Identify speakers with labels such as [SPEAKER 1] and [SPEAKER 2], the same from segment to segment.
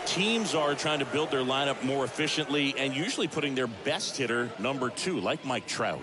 [SPEAKER 1] Teams are trying to build their lineup more efficiently and usually putting their best hitter number 2, like Mike Trout.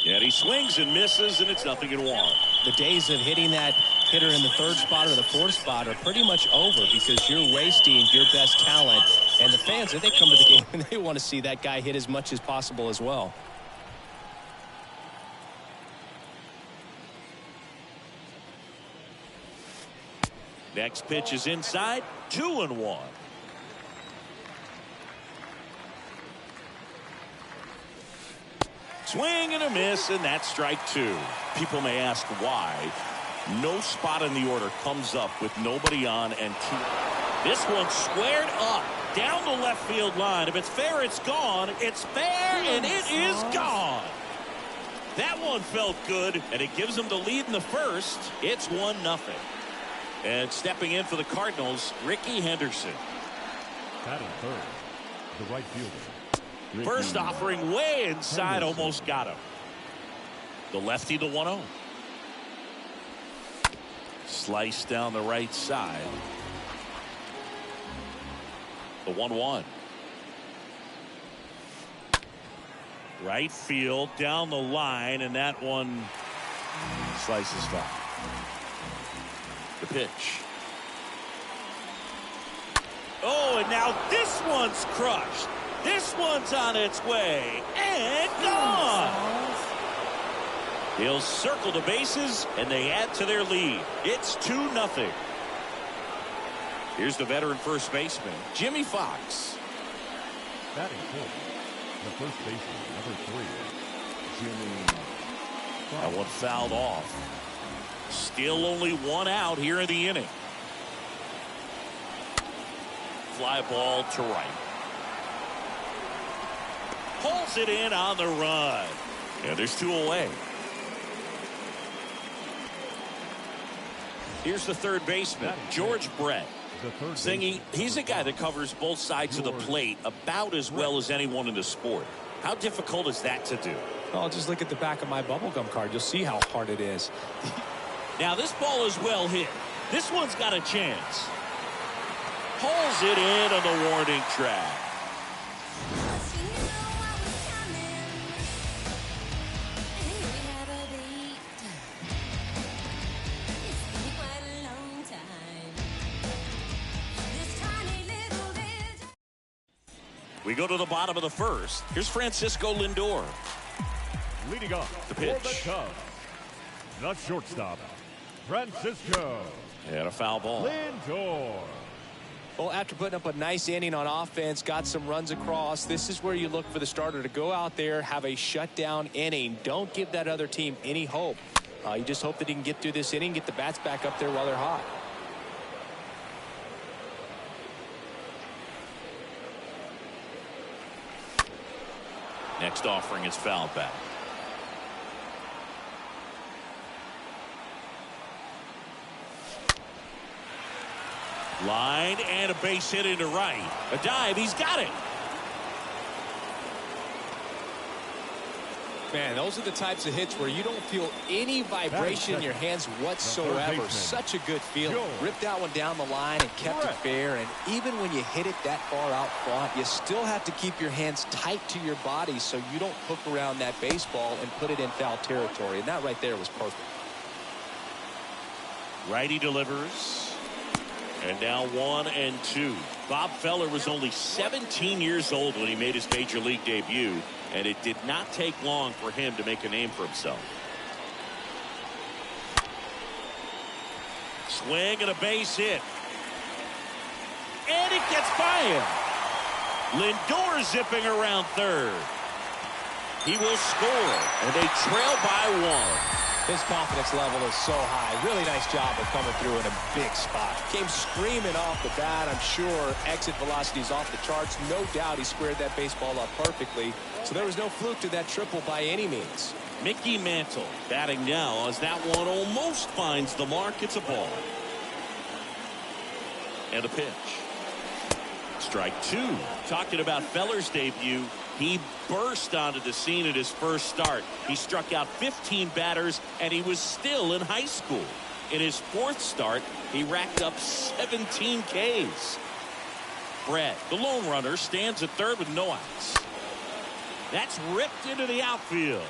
[SPEAKER 1] And he swings and misses, and it's 0-1.
[SPEAKER 2] The days of hitting that hitter in the 3rd spot or the 4th spot are pretty much over because you're wasting your best talent. And the fans, if they come to the game, and they want to see that guy hit as much as possible as well.
[SPEAKER 1] Next pitch is inside, 2-1. Swing and a miss, and that's strike 2. People may ask why. No spot in the order comes up with nobody on and 2. This one squared up down the left field line. If it's fair, it's gone. It's fair, and it is gone. That one felt good, and it gives them the lead in the 1st. It's 1-0. And stepping in for the Cardinals, Ricky Henderson.
[SPEAKER 3] Batting 3rd, the right fielder.
[SPEAKER 1] First offering way inside, almost got him. The lefty, the 1-0. Slice down the right side. The 1-1. Right field down the line, and that one slices foul. The pitch. Oh, and now this one's crushed. This one's on its way and gone. He'll circle the bases, and they add to their lead. It's 2-0. Here's the veteran first baseman, Jimmy Fox.
[SPEAKER 3] Batting 4th, the first baseman, number 3, Jimmy Fox.
[SPEAKER 1] That one fouled off. Still only 1 out here in the inning. Fly ball to right. Pulls it in on the run. Yeah, there's 2 away. Here's the third baseman, George Brett. Singy, he's a guy that covers both sides of the plate about as well as anyone in the sport. How difficult is that to do?
[SPEAKER 2] Oh, just look at the back of my bubblegum card. You'll see how hard it is.
[SPEAKER 1] Now this ball is well hit. This one's got a chance. Pulls it in on the warning track. We go to the bottom of the 1st. Here's Francisco Lindor.
[SPEAKER 3] Leading off
[SPEAKER 1] the pitch.
[SPEAKER 3] For the Cubs, the shortstop, Francisco.
[SPEAKER 1] And a foul ball.
[SPEAKER 3] Lindor.
[SPEAKER 2] Well, after putting up a nice inning on offense, got some runs across, this is where you look for the starter to go out there, have a shutdown inning. Don't give that other team any hope. You just hope that he can get through this inning, get the bats back up there while they're hot.
[SPEAKER 1] Next offering is fouled back. Line and a base hit into right. A dive. He's got it.
[SPEAKER 2] Man, those are the types of hits where you don't feel any vibration in your hands whatsoever. Such a good feeling. Ripped that one down the line and kept it fair. And even when you hit it that far out front, you still have to keep your hands tight to your body so you don't hook around that baseball and put it in foul territory. And that right there was perfect.
[SPEAKER 1] Righty delivers. And now 1-2. Bob Feller was only 17 years old when he made his major league debut, and it did not take long for him to make a name for himself. Swing and a base hit. And it gets by him. Lindor zipping around third. He will score, and they trail by 1.
[SPEAKER 2] His confidence level is so high. Really nice job of coming through in a big spot. Came screaming off the bat. I'm sure exit velocity is off the charts. No doubt he squared that baseball up perfectly. So there was no fluke to that triple by any means.
[SPEAKER 1] Mickey Mantle batting now as that one almost finds the mark. It's a ball. And a pitch. Strike 2. Talking about Feller's debut, he burst onto the scene at his first start. He struck out 15 batters, and he was still in high school. In his 4th start, he racked up 17 Ks. Brett, the lone runner, stands at third with no outs. That's ripped into the outfield.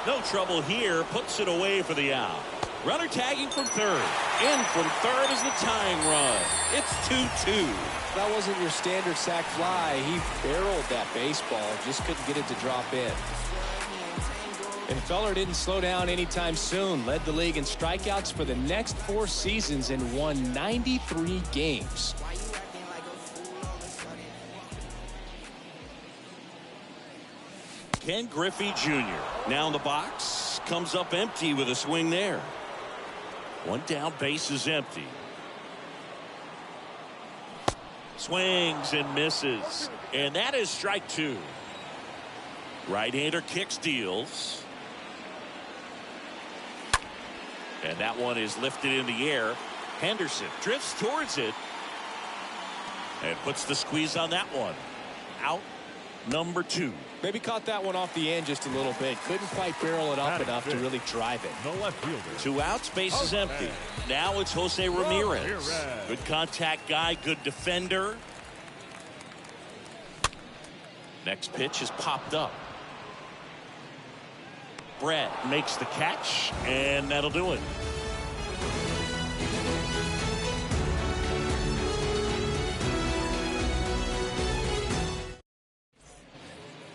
[SPEAKER 1] No trouble here. Puts it away for the out. Runner tagging from third. In from third is the tying run. It's 2-2.
[SPEAKER 2] That wasn't your standard sac fly. He barreled that baseball. Just couldn't get it to drop in. And Feller didn't slow down anytime soon. Led the league in strikeouts for the next 4 seasons and won 93 games.
[SPEAKER 1] Ken Griffey Jr. now in the box. Comes up empty with a swing there. One down, base is empty. Swings and misses. And that is strike 2. Right-hander kicks, deals. And that one is lifted in the air. Henderson drifts towards it. And puts the squeeze on that one. Out number 2.
[SPEAKER 2] Maybe caught that one off the end just a little bit. Couldn't quite barrel it up enough to really drive it.
[SPEAKER 3] No left fielder.
[SPEAKER 1] 2 outs, base is empty. Now it's Jose Ramirez. Good contact guy, good defender. Next pitch is popped up. Brett makes the catch, and that'll do it.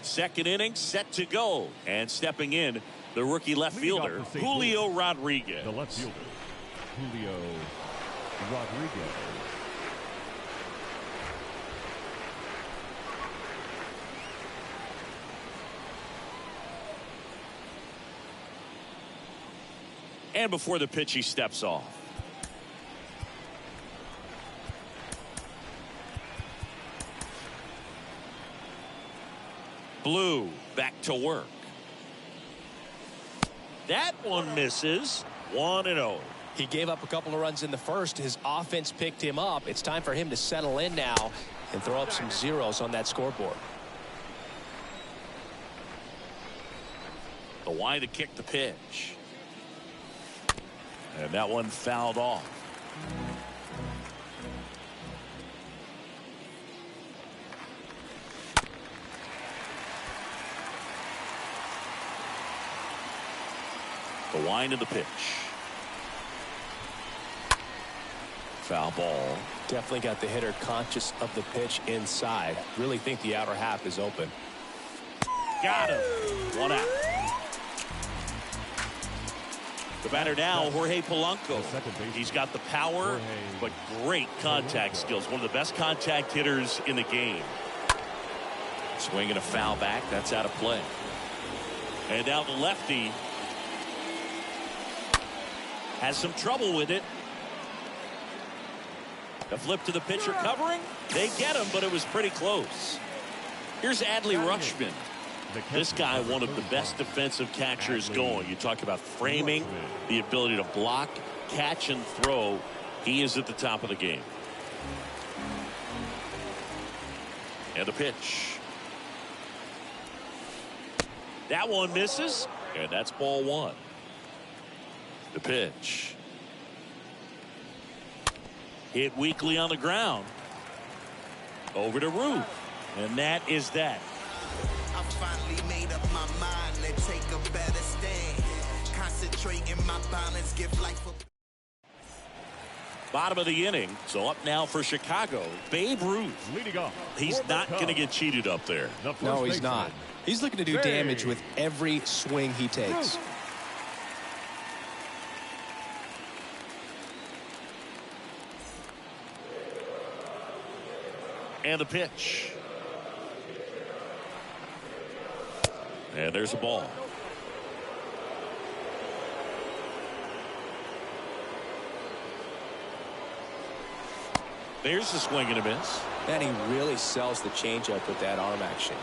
[SPEAKER 1] Second inning set to go, and stepping in the rookie left fielder Julio Rodriguez.
[SPEAKER 3] The left fielder Julio Rodriguez.
[SPEAKER 1] And before the pitch, he steps off. Blue back to work. That one misses. 1-0.
[SPEAKER 2] He gave up a couple of runs in the first. His offense picked him up. It's time for him to settle in now and throw up some zeros on that scoreboard.
[SPEAKER 1] The wind to kick the pitch. And that one fouled off. The wind of the pitch. Foul ball.
[SPEAKER 2] Definitely got the hitter conscious of the pitch inside. Really think the outer half is open.
[SPEAKER 1] Got him. 1 out. The batter now, Jorge Polanco. He's got the power, but great contact skills. One of the best contact hitters in the game. Swinging a foul back. That's out of play. And now the lefty has some trouble with it. The flip to the pitcher covering. They get him, but it was pretty close. Here's Adley Rutschman. This guy, one of the best defensive catchers going. You talk about framing, the ability to block, catch, and throw. He is at the top of the game. And the pitch. That one misses, and that's ball 1. The pitch. Hit weakly on the ground. Over to Ruth. And that is that.
[SPEAKER 4] I finally made up my mind to take a better stand. Concentrate in my balance, give life a...
[SPEAKER 1] Bottom of the inning. So up now for Chicago, Babe Ruth.
[SPEAKER 3] Leading off.
[SPEAKER 1] He's not going to get cheated up there.
[SPEAKER 2] No, he's not. He's looking to do damage with every swing he takes.
[SPEAKER 1] And the pitch. And there's a ball. There's the swing and a miss.
[SPEAKER 2] And he really sells the changeup with that arm action.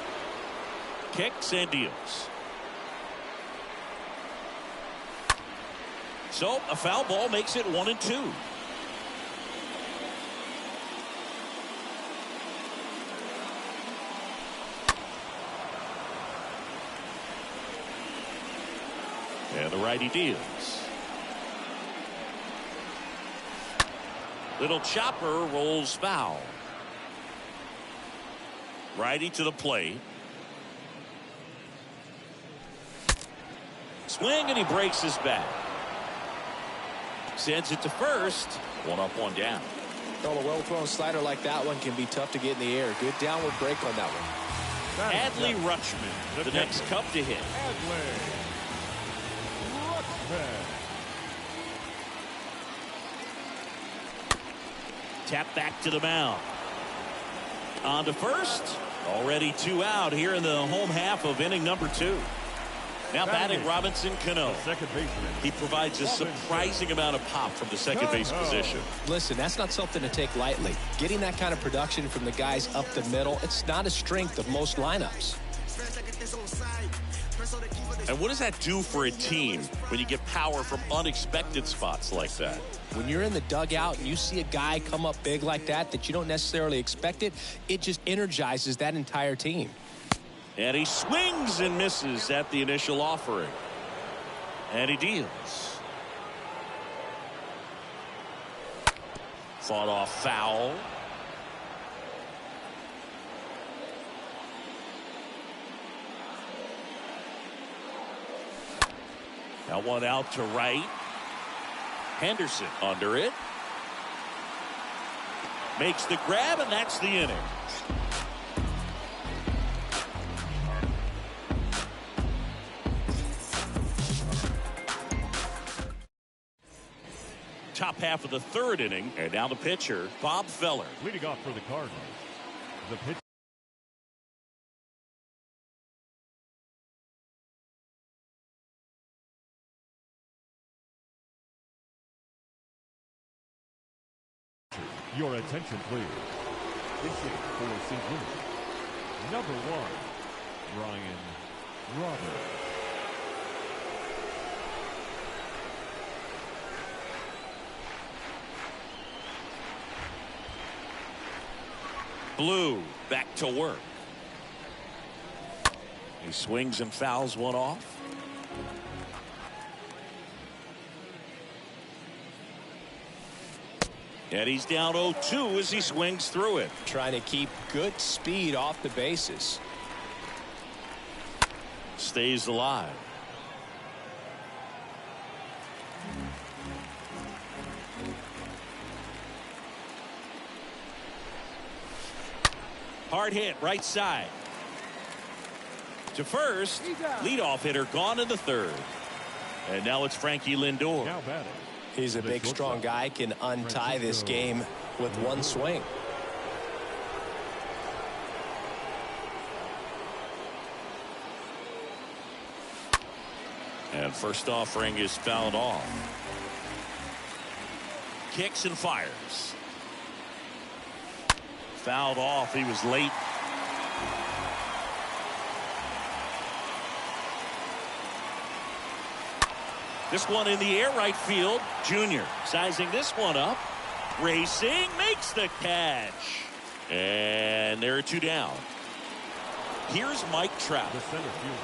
[SPEAKER 1] Kicks and deals. So a foul ball makes it 1-2. And the righty deals. Little chopper rolls foul. Righty to the plate. Swing, and he breaks his bat. Sends it to first. 1 up, 1 down.
[SPEAKER 2] Well, a well-thrown slider like that one can be tough to get in the air. Good downward break on that one.
[SPEAKER 1] Adley Rutschman, the next Cub to hit. Tap back to the mound. On to first. Already 2 out here in the home half of inning number 2. Now batting Robinson Cano. He provides a surprising amount of pop from the second base position.
[SPEAKER 2] Listen, that's not something to take lightly. Getting that kind of production from the guys up the middle, it's not a strength of most lineups.
[SPEAKER 1] And what does that do for a team when you get power from unexpected spots like that?
[SPEAKER 2] When you're in the dugout and you see a guy come up big like that you don't necessarily expect it, it just energizes that entire team.
[SPEAKER 1] And he swings and misses at the initial offering. And he deals. Fought off foul. Now 1 out to right. Henderson under it. Makes the grab, and that's the inning. Top half of the 3rd inning, and now the pitcher, Bob Feller.
[SPEAKER 3] Leading off for the Cardinals, the pitcher. Your attention, please. Pitching for St. Louis, number 1, Ryan Roberts.
[SPEAKER 1] Blue back to work. He swings and fouls one off. And he's down 0-2 as he swings through it.
[SPEAKER 2] Trying to keep good speed off the bases.
[SPEAKER 1] Stays alive. Hard hit right side. To first. Leadoff hitter gone in the 3rd. And now it's Frankie Lindor.
[SPEAKER 3] Now batting.
[SPEAKER 2] He's a big, strong guy, can untie this game with 1 swing.
[SPEAKER 1] And first offering is fouled off. Kicks and fires. Fouled off. He was late. This one in the air, right field. Junior sizing this one up. Racing, makes the catch. And there are 2 down. Here's Mike Trout.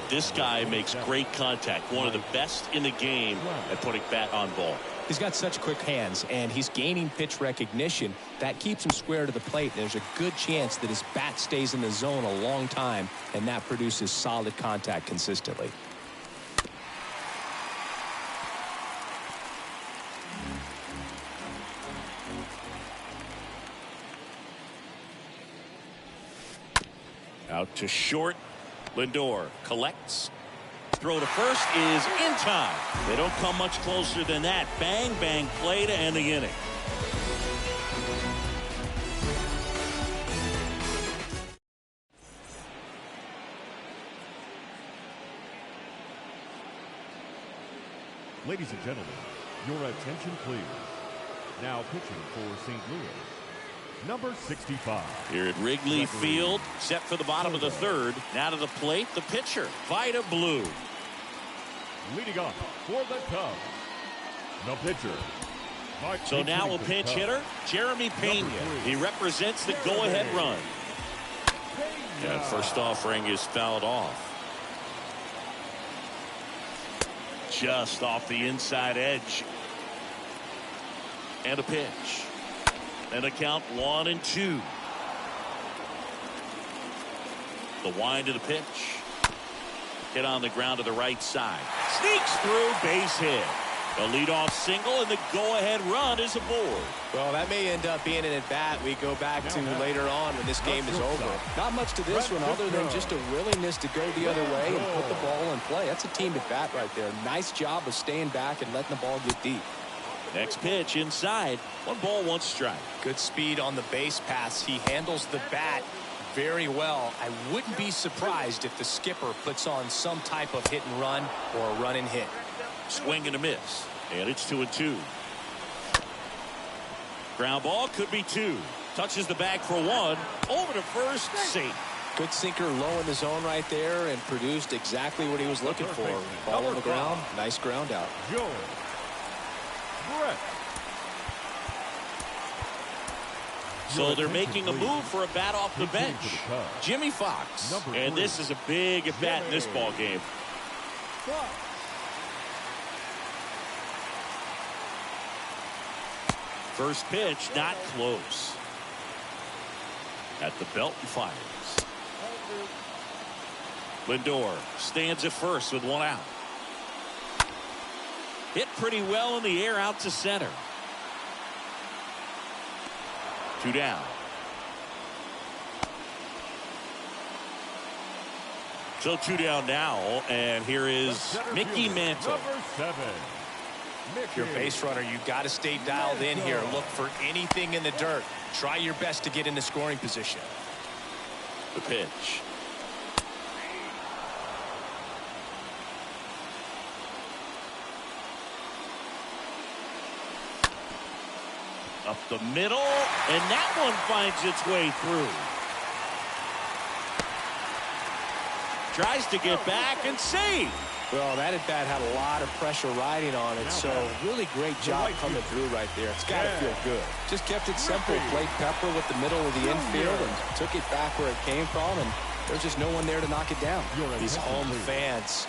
[SPEAKER 1] This guy makes great contact. One of the best in the game at putting bat on ball.
[SPEAKER 2] He's got such quick hands, and he's gaining pitch recognition. That keeps him square to the plate. There's a good chance that his bat stays in the zone a long time, and that produces solid contact consistently.
[SPEAKER 1] Out to short. Lindor collects. Throw to first is in time. They don't come much closer than that. Bang, bang play to end the inning.
[SPEAKER 3] Ladies and gentlemen, your attention please. Now pitching for St. Louis, number 65.
[SPEAKER 1] Here at Wrigley Field, set for the bottom of the third. Now to the plate, the pitcher, Vida Blue.
[SPEAKER 3] Leading up for the Cubs, the pitcher.
[SPEAKER 1] So now a pinch hitter, Jeremy Pena. He represents the go-ahead run. And first offering is fouled off. Just off the inside edge. And a pitch. And a count 1-2. The wind to the pitch. Hit on the ground to the right side. Sneaks through, base hit. A leadoff single, and the go-ahead run is aboard.
[SPEAKER 2] Well, that may end up being an at-bat we go back to later on when this game is over. Not much to this one other than just a willingness to go the other way and put the ball in play. That's a team at-bat right there. Nice job of staying back and letting the ball get deep.
[SPEAKER 1] Next pitch inside. 1 ball, 1 strike.
[SPEAKER 2] Good speed on the base pass. He handles the bat very well. I wouldn't be surprised if the skipper puts on some type of hit and run or a run and hit.
[SPEAKER 1] Swing and a miss. And it's 2-2. Ground ball could be 2. Touches the bag for 1. Over to first. Safe.
[SPEAKER 2] Good sinker low in the zone right there and produced exactly what he was looking for. Ball on the ground. Nice ground out.
[SPEAKER 1] So they're making a move for a bat off the bench. Jimmy Fox. And this is a big at bat in this ball game. First pitch not close. At the belt and fires. Lindor stands at first with 1 out. Hit pretty well in the air out to center. 2 down. So 2 down now, and here is Mickey Mantle.
[SPEAKER 3] Number 7.
[SPEAKER 2] If you're a base runner, you got to stay dialed in here. Look for anything in the dirt. Try your best to get into scoring position.
[SPEAKER 1] The pitch. Up the middle, and that one finds its way through. Tries to get back and save.
[SPEAKER 2] Well, that at bat had a lot of pressure riding on it, so really great job coming through right there. It's got to feel good. Just kept it simple. Played Pepper with the middle of the infield and took it back where it came from, and there's just no one there to knock it down. These home fans.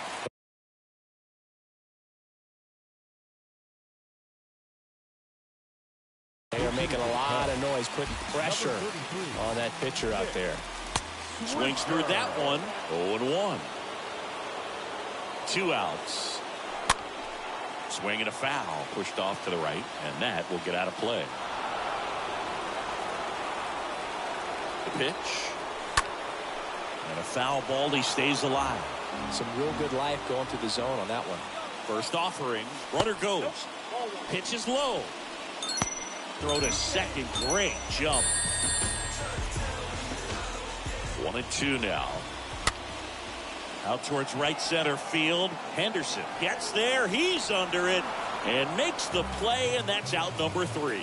[SPEAKER 2] They are making a lot of noise, putting pressure on that pitcher out there.
[SPEAKER 1] Swings through that one. 0-1. 2 outs. Swing and a foul. Pushed off to the right, and that will get out of play. The pitch. And a foul ball. He stays alive.
[SPEAKER 2] Some real good life going through the zone on that one.
[SPEAKER 1] First offering. Runner goes. Pitch is low. Throw to second. Great jump. 1-2 now. Out towards right center field. Henderson gets there. He's under it and makes the play, and that's out number 3.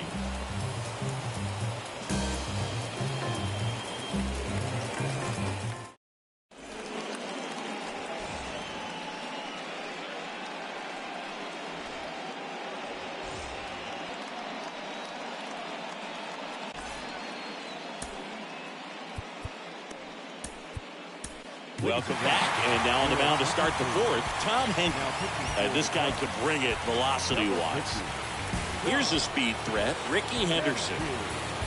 [SPEAKER 1] Welcome back, and now on the mound to start the 4th, Tom Henry. And this guy could bring it velocity-wise. Here's a speed threat, Ricky Henderson.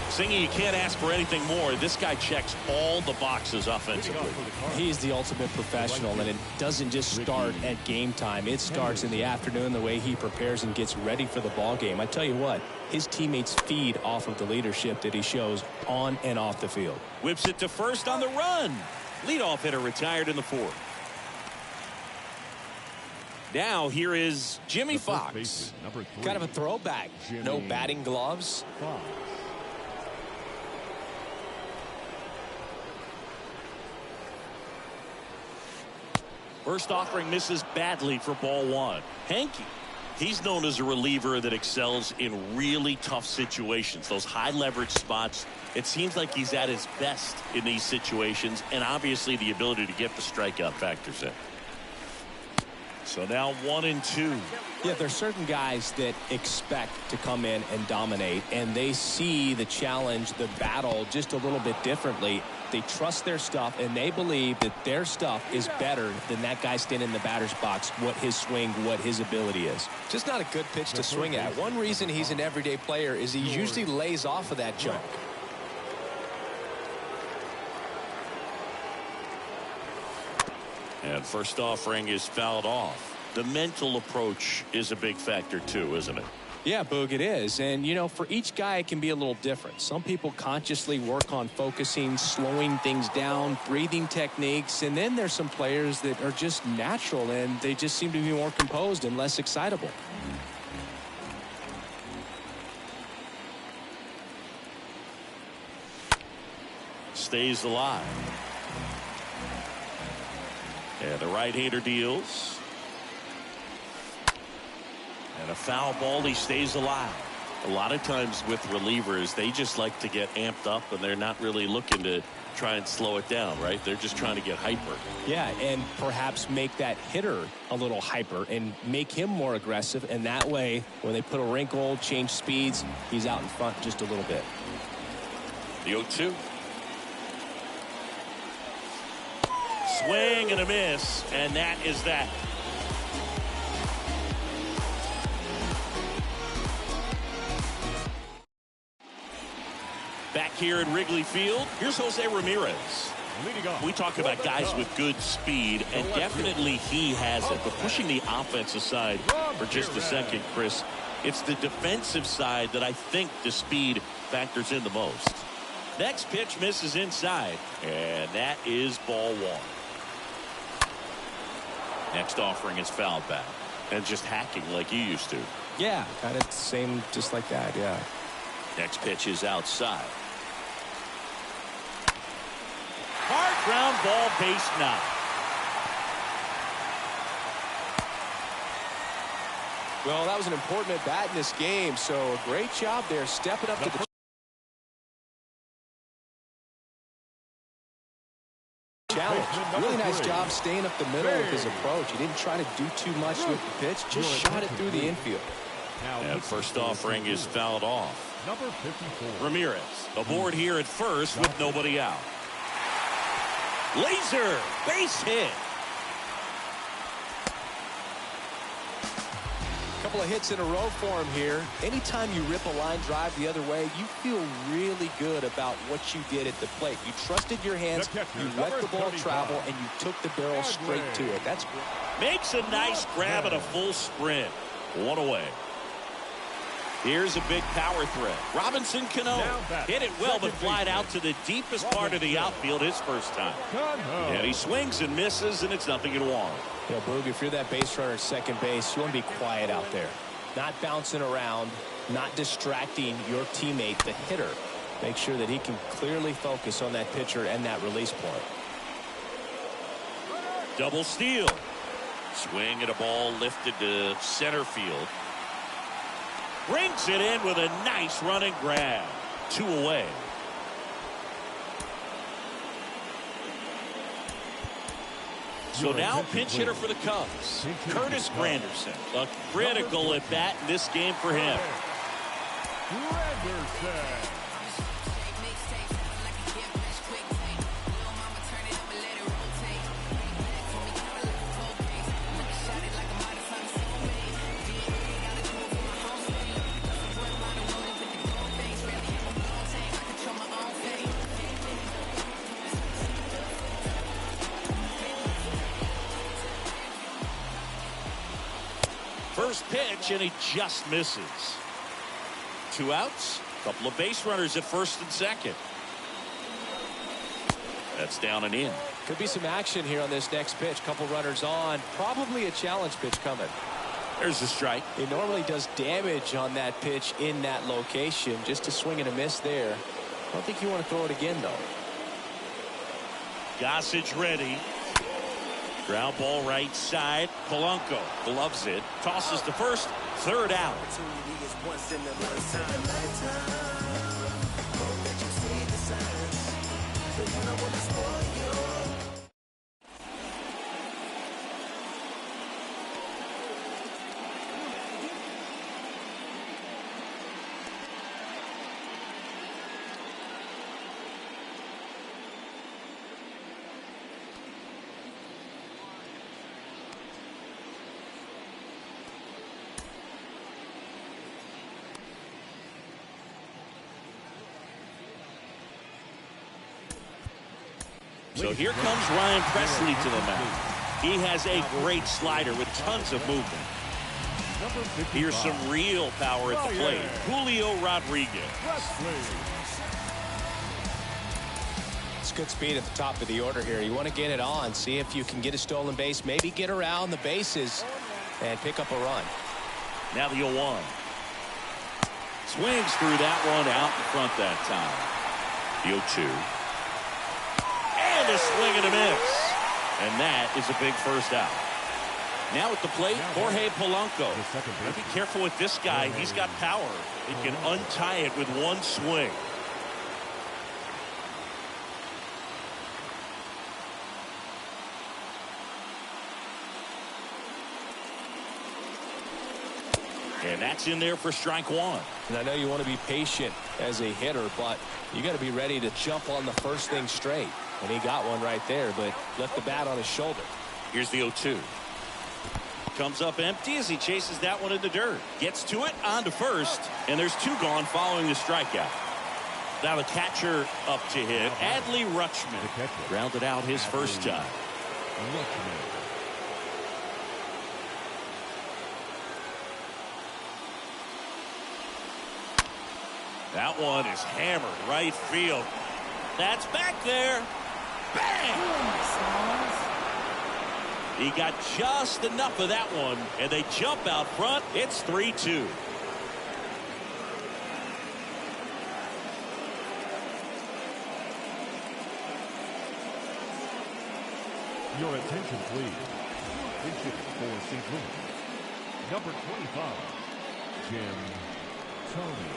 [SPEAKER 1] Singy, you can't ask for anything more. This guy checks all the boxes offensively.
[SPEAKER 2] He's the ultimate professional, and it doesn't just start at game time. It starts in the afternoon, the way he prepares and gets ready for the ball game. I tell you what, his teammates feed off of the leadership that he shows on and off the field.
[SPEAKER 1] Whips it to first on the run. Leadoff hitter retired in the fourth. Now here is Jimmy Fox.
[SPEAKER 2] Kind of a throwback. No batting gloves.
[SPEAKER 1] First offering misses badly for ball one. Hanky. He's known as a reliever that excels in really tough situations. Those high leverage spots. It seems like he's at his best in these situations, and obviously the ability to get the strikeout factors in. So now 1-2.
[SPEAKER 2] Yeah, there's certain guys that expect to come in and dominate, and they see the challenge, the battle just a little bit differently. They trust their stuff, and they believe that their stuff is better than that guy standing in the batter's box, what his swing, what his ability is. Just not a good pitch to swing at. One reason he's an everyday player is he usually lays off of that junk.
[SPEAKER 1] And first offering is fouled off. The mental approach is a big factor too, isn't it?
[SPEAKER 2] Yeah, Boog, it is. And, you know, for each guy, it can be a little different. Some people consciously work on focusing, slowing things down, breathing techniques. And then there's some players that are just natural and they just seem to be more composed and less excitable.
[SPEAKER 1] Stays alive. And the right-hander deals. And a foul ball, he stays alive. A lot of times with relievers, they just like to get amped up and they're not really looking to try and slow it down, right? They're just trying to get hyper.
[SPEAKER 2] Yeah, and perhaps make that hitter a little hyper and make him more aggressive. And that way, when they put a wrinkle, change speeds, he's out in front just a little bit.
[SPEAKER 1] The 0-2. Swing and a miss, and that is that. Back here at Wrigley Field, here's Jose Ramirez. We talk about guys with good speed, and definitely he has it. But pushing the offense aside for just a second, Chris, it's the defensive side that I think the speed factors in the most. Next pitch misses inside, and that is ball one. Next offering is fouled back, and just hacking like you used to.
[SPEAKER 2] Yeah, kind of the same, just like that, yeah.
[SPEAKER 1] Next pitch is outside. Hard ground ball, base knock.
[SPEAKER 2] Well, that was an important at bat in this game, so a great job there stepping up to the challenge. Really nice job staying up the middle with his approach. He didn't try to do too much with the pitch, just shot it through the infield.
[SPEAKER 1] And first offering is fouled off.
[SPEAKER 3] Number 54.
[SPEAKER 1] Ramirez aboard here at first with nobody out. Laser base hit.
[SPEAKER 2] Couple of hits in a row for him here. Anytime you rip a line drive the other way, you feel really good about what you did at the plate. You trusted your hands, you let the ball travel, and you took the barrel straight to it. That's great.
[SPEAKER 1] Makes a nice grab at a full sprint. One away. Here's a big power threat. Robinson Cano hit it well, but flied out to the deepest part of the outfield his first time. And he swings and misses, and it's 0-1.
[SPEAKER 2] You know, Boog, if you're that base runner at second base, you want to be quiet out there. Not bouncing around, not distracting your teammate, the hitter. Make sure that he can clearly focus on that pitcher and that release point.
[SPEAKER 1] Double steal. Swing at a ball lifted to center field. Brings it in with a nice running grab. 2 away. So now pinch hitter for the Cubs, Curtis Granderson. A critical at bat in this game for him.
[SPEAKER 3] Granderson.
[SPEAKER 1] First pitch, and he just misses. 2 outs, couple of base runners at first and second. That's down and in.
[SPEAKER 2] Could be some action here on this next pitch. Couple runners on. Probably a challenge pitch coming.
[SPEAKER 1] There's a strike.
[SPEAKER 2] He normally does damage on that pitch in that location. Just a swing and a miss there. I don't think you want to throw it again, though.
[SPEAKER 1] Gossage ready. Ground ball right side. Polanco gloves it. Tosses to first. Third out. So here comes Ryan Presley to the mound. He has a great slider with tons of movement. Here's some real power at the plate. Julio Rodriguez.
[SPEAKER 2] It's good speed at the top of the order here. You want to get it on, see if you can get a stolen base, maybe get around the bases and pick up a run.
[SPEAKER 1] Now the 0-1. Swings through that one out in front that time. The 0-2. And a swing and a miss. And that is a big first out. Now at the plate, Jorge Polanco. Be careful with this guy. He's got power. He can untie it with one swing. And that's in there for strike one.
[SPEAKER 2] And I know you want to be patient as a hitter, but you got to be ready to jump on the first thing straight. And he got one right there, but left the bat on his shoulder.
[SPEAKER 1] Here's the 0-2. Comes up empty as he chases that one in the dirt. Gets to it, on to first, and there's two gone following the strikeout. Now the catcher up to hit, Adley Rutschman. Grounded out his first time. That one is hammered right field. That's back there. Bang! He got just enough of that one, and they jump out front. It's 3-2.
[SPEAKER 3] Your attention, please. Pitching for St. Louis, number 25, Jim Tony.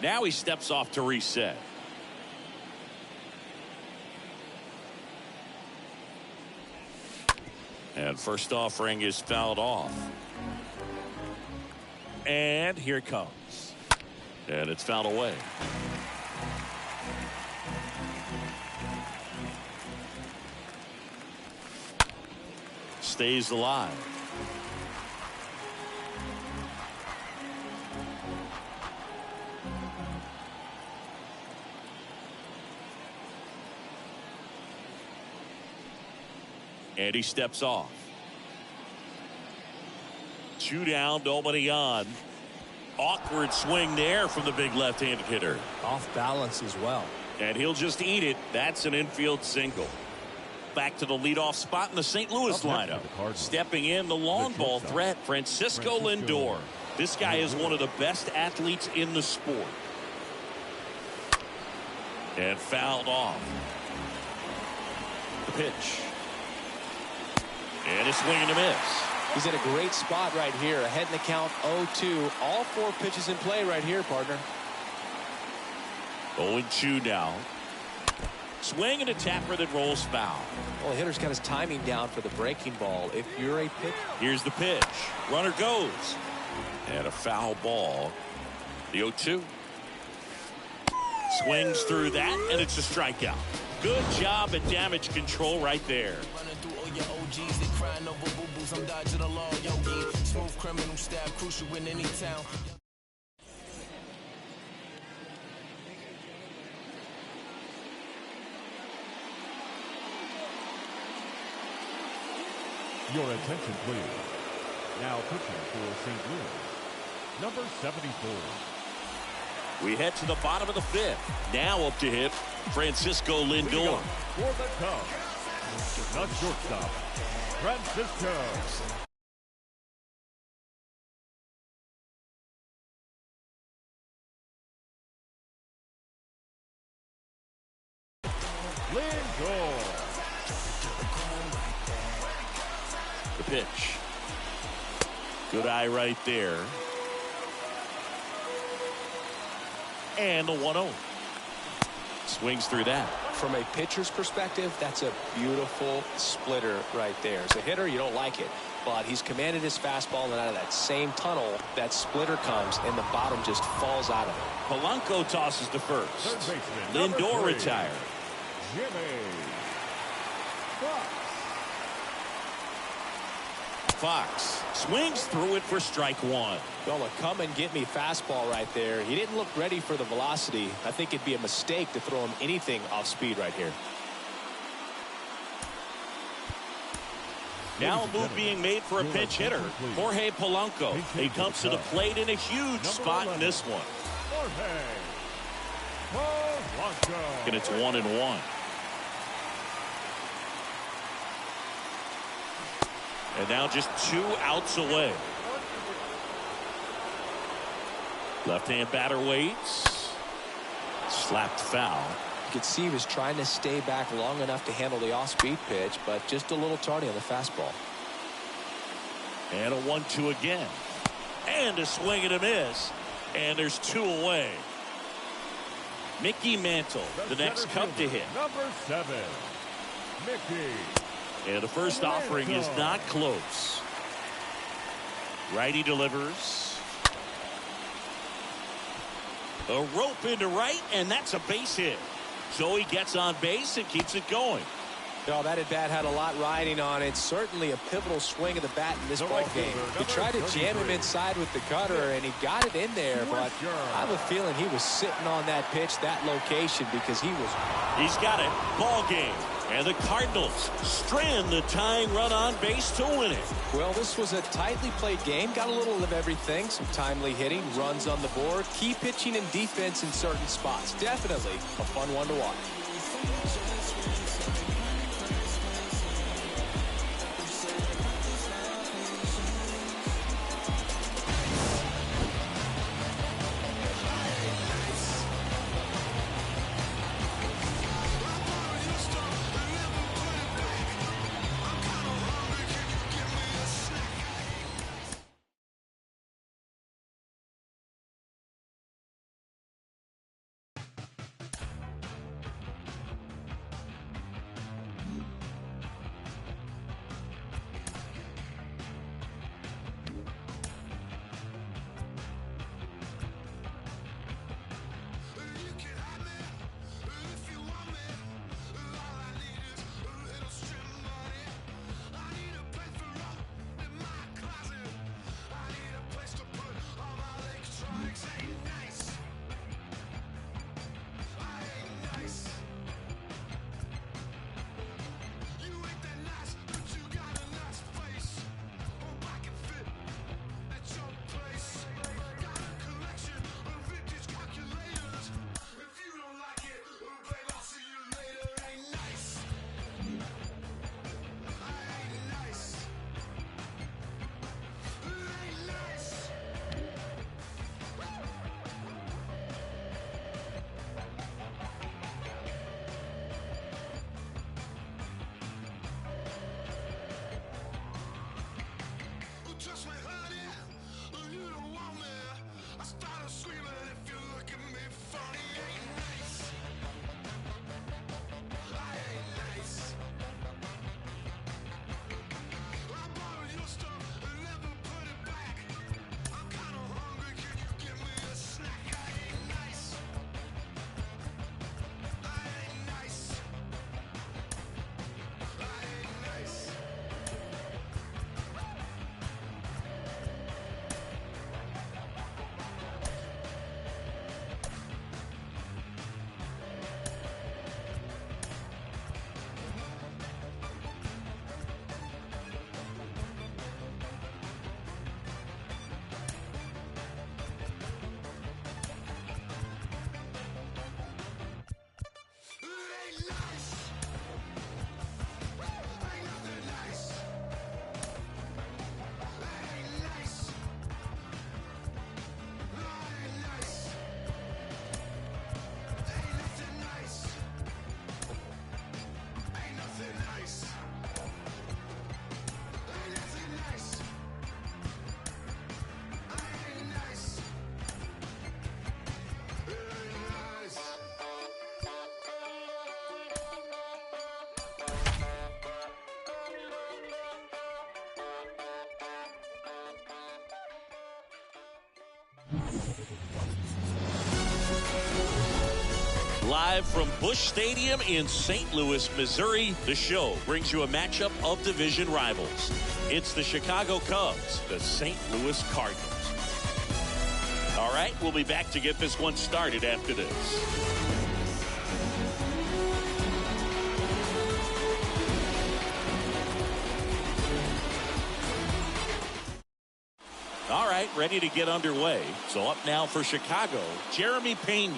[SPEAKER 1] Now he steps off to reset. And first offering is fouled off. And here it comes. And it's fouled away. Stays alive. And he steps off. Two down, nobody on. Awkward swing there from the big left-handed hitter.
[SPEAKER 2] Off balance as well.
[SPEAKER 1] And he'll just eat it. That's an infield single. Back to the leadoff spot in the St. Louis lineup. Stepping in, the long ball threat, Francisco Lindor. This guy is one of the best athletes in the sport. And fouled off. The pitch. And a swing and a miss.
[SPEAKER 2] He's in a great spot right here. Ahead in the count 0-2. All four pitches in play right here, partner.
[SPEAKER 1] 0-2 now. Swing and a tapper that rolls foul.
[SPEAKER 2] Well, the hitter's got his timing down for the breaking ball. If you're a pitcher.
[SPEAKER 1] Here's the pitch. Runner goes. And a foul ball. The 0-2. Swings through that, and it's a strikeout. Good job at damage control right there.
[SPEAKER 5] Running through all your OGs, they crying over boo-boos. I'm dodging the law, yogi. Smooth criminal stab, crucial in any town.
[SPEAKER 3] Your attention, please. Now pitching for St. Louis, number 74.
[SPEAKER 1] We head to the bottom of the 5th. Now up to hit Francisco Lindor.
[SPEAKER 3] For the Cubs, the shortstop, Francisco. Lindor.
[SPEAKER 1] The pitch. Good eye right there. And the 1-0. Swings through that.
[SPEAKER 2] From a pitcher's perspective, that's a beautiful splitter right there. As a hitter, you don't like it, but he's commanded his fastball, and out of that same tunnel, that splitter comes, and the bottom just falls out of it.
[SPEAKER 1] Polanco tosses to first.
[SPEAKER 3] Third baseman,
[SPEAKER 1] Lindor retired.
[SPEAKER 3] Jimmy Fox.
[SPEAKER 1] Fox swings through it for strike 1.
[SPEAKER 2] Well, a come and get me fastball right there. He didn't look ready for the velocity. I think it'd be a mistake to throw him anything off speed right here.
[SPEAKER 1] Now a move being made for a pinch hitter, Jorge Polanco. He comes to the plate in a huge spot in this one.
[SPEAKER 3] Jorge Polanco.
[SPEAKER 1] And it's 1-1. And now just 2 outs away. Left-hand batter waits. Slapped foul.
[SPEAKER 2] You could see he was trying to stay back long enough to handle the off-speed pitch, but just a little tardy on the fastball.
[SPEAKER 1] And a 1-2 again. And a swing and a miss. And there's 2 away. Mickey Mantle, the next Cub to hit.
[SPEAKER 3] Number 7, Mickey.
[SPEAKER 1] And the first offering is not close. Righty delivers. A rope into right, and that's a base hit. So he gets on base and keeps it going.
[SPEAKER 2] Oh, that at bat had a lot riding on it. Certainly a pivotal swing of the bat in this ball game. He tried to jam him inside with the cutter, and he got it in there. But I have a feeling he was sitting on that pitch, that location, because he was.
[SPEAKER 1] He's got it. Ball game. And the Cardinals strand the tying run on base to win it.
[SPEAKER 2] Well, this was a tightly played game. Got a little of everything. Some timely hitting, runs on the board, key pitching and defense in certain spots. Definitely a fun one to watch.
[SPEAKER 1] Live from Busch Stadium in St. Louis, Missouri, The Show brings you a matchup of division rivals. It's the Chicago Cubs, the St. Louis Cardinals. All right, we'll be back to get this one started after this. All right, ready to get underway. So up now for Chicago, Jeremy Pena.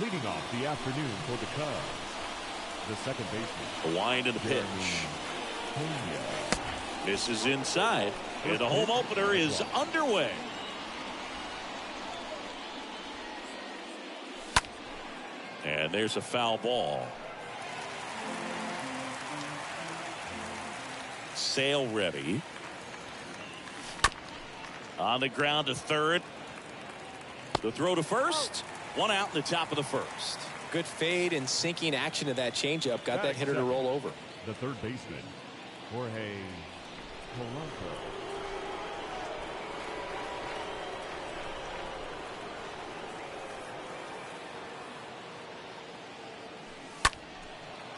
[SPEAKER 3] Leading off the afternoon for the Cubs, the second baseman.
[SPEAKER 1] The wind of the pitch. This is inside, and the home opener is underway. And there's a foul ball. Sale ready. On the ground to third. The throw to first. One out in the top of the first.
[SPEAKER 2] Good fade and sinking action of that changeup. Got that hitter to roll over.
[SPEAKER 3] The third baseman, Jorge Polanco.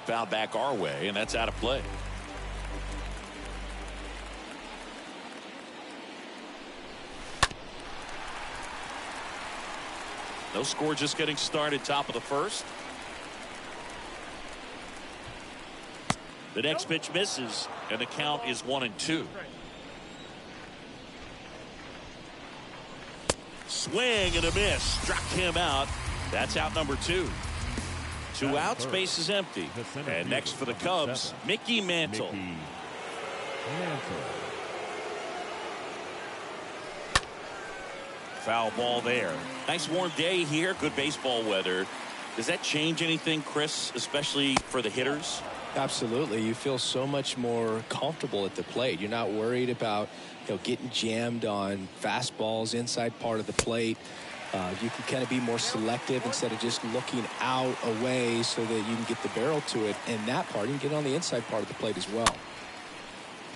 [SPEAKER 1] Foul back our way, and that's out of play. No score, just getting started, top of the first. The next pitch misses, and the count is 1-2. Swing and a miss. Struck him out. That's out number 2. 2 outs, base is empty. And next for the Cubs, Mickey Mantle. Foul ball there. Nice warm day here. Good baseball weather. Does that change anything, Chris, especially for the hitters?
[SPEAKER 2] Absolutely. You feel so much more comfortable at the plate. You're not worried about, getting jammed on fastballs inside part of the plate. You can kind of be more selective instead of just looking out away so that you can get the barrel to it. And that part, you can get on the inside part of the plate as well.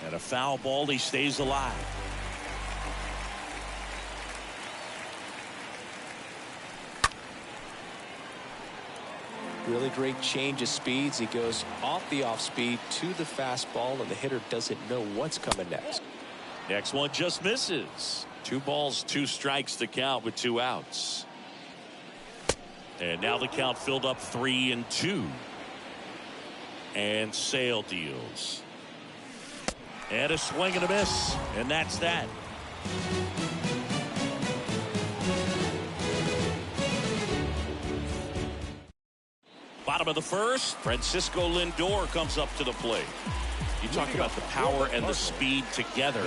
[SPEAKER 1] And a foul ball, he stays alive.
[SPEAKER 2] Really great change of speeds. He goes off the off speed to the fastball, and the hitter doesn't know what's coming next.
[SPEAKER 1] Next one just misses. 2 balls, 2 strikes to count with 2 outs. And now the count filled up 3-2. And Sale deals. And a swing and a miss. And that's that. Bottom of the first, Francisco Lindor comes up to the plate. You talk about the power and the speed together.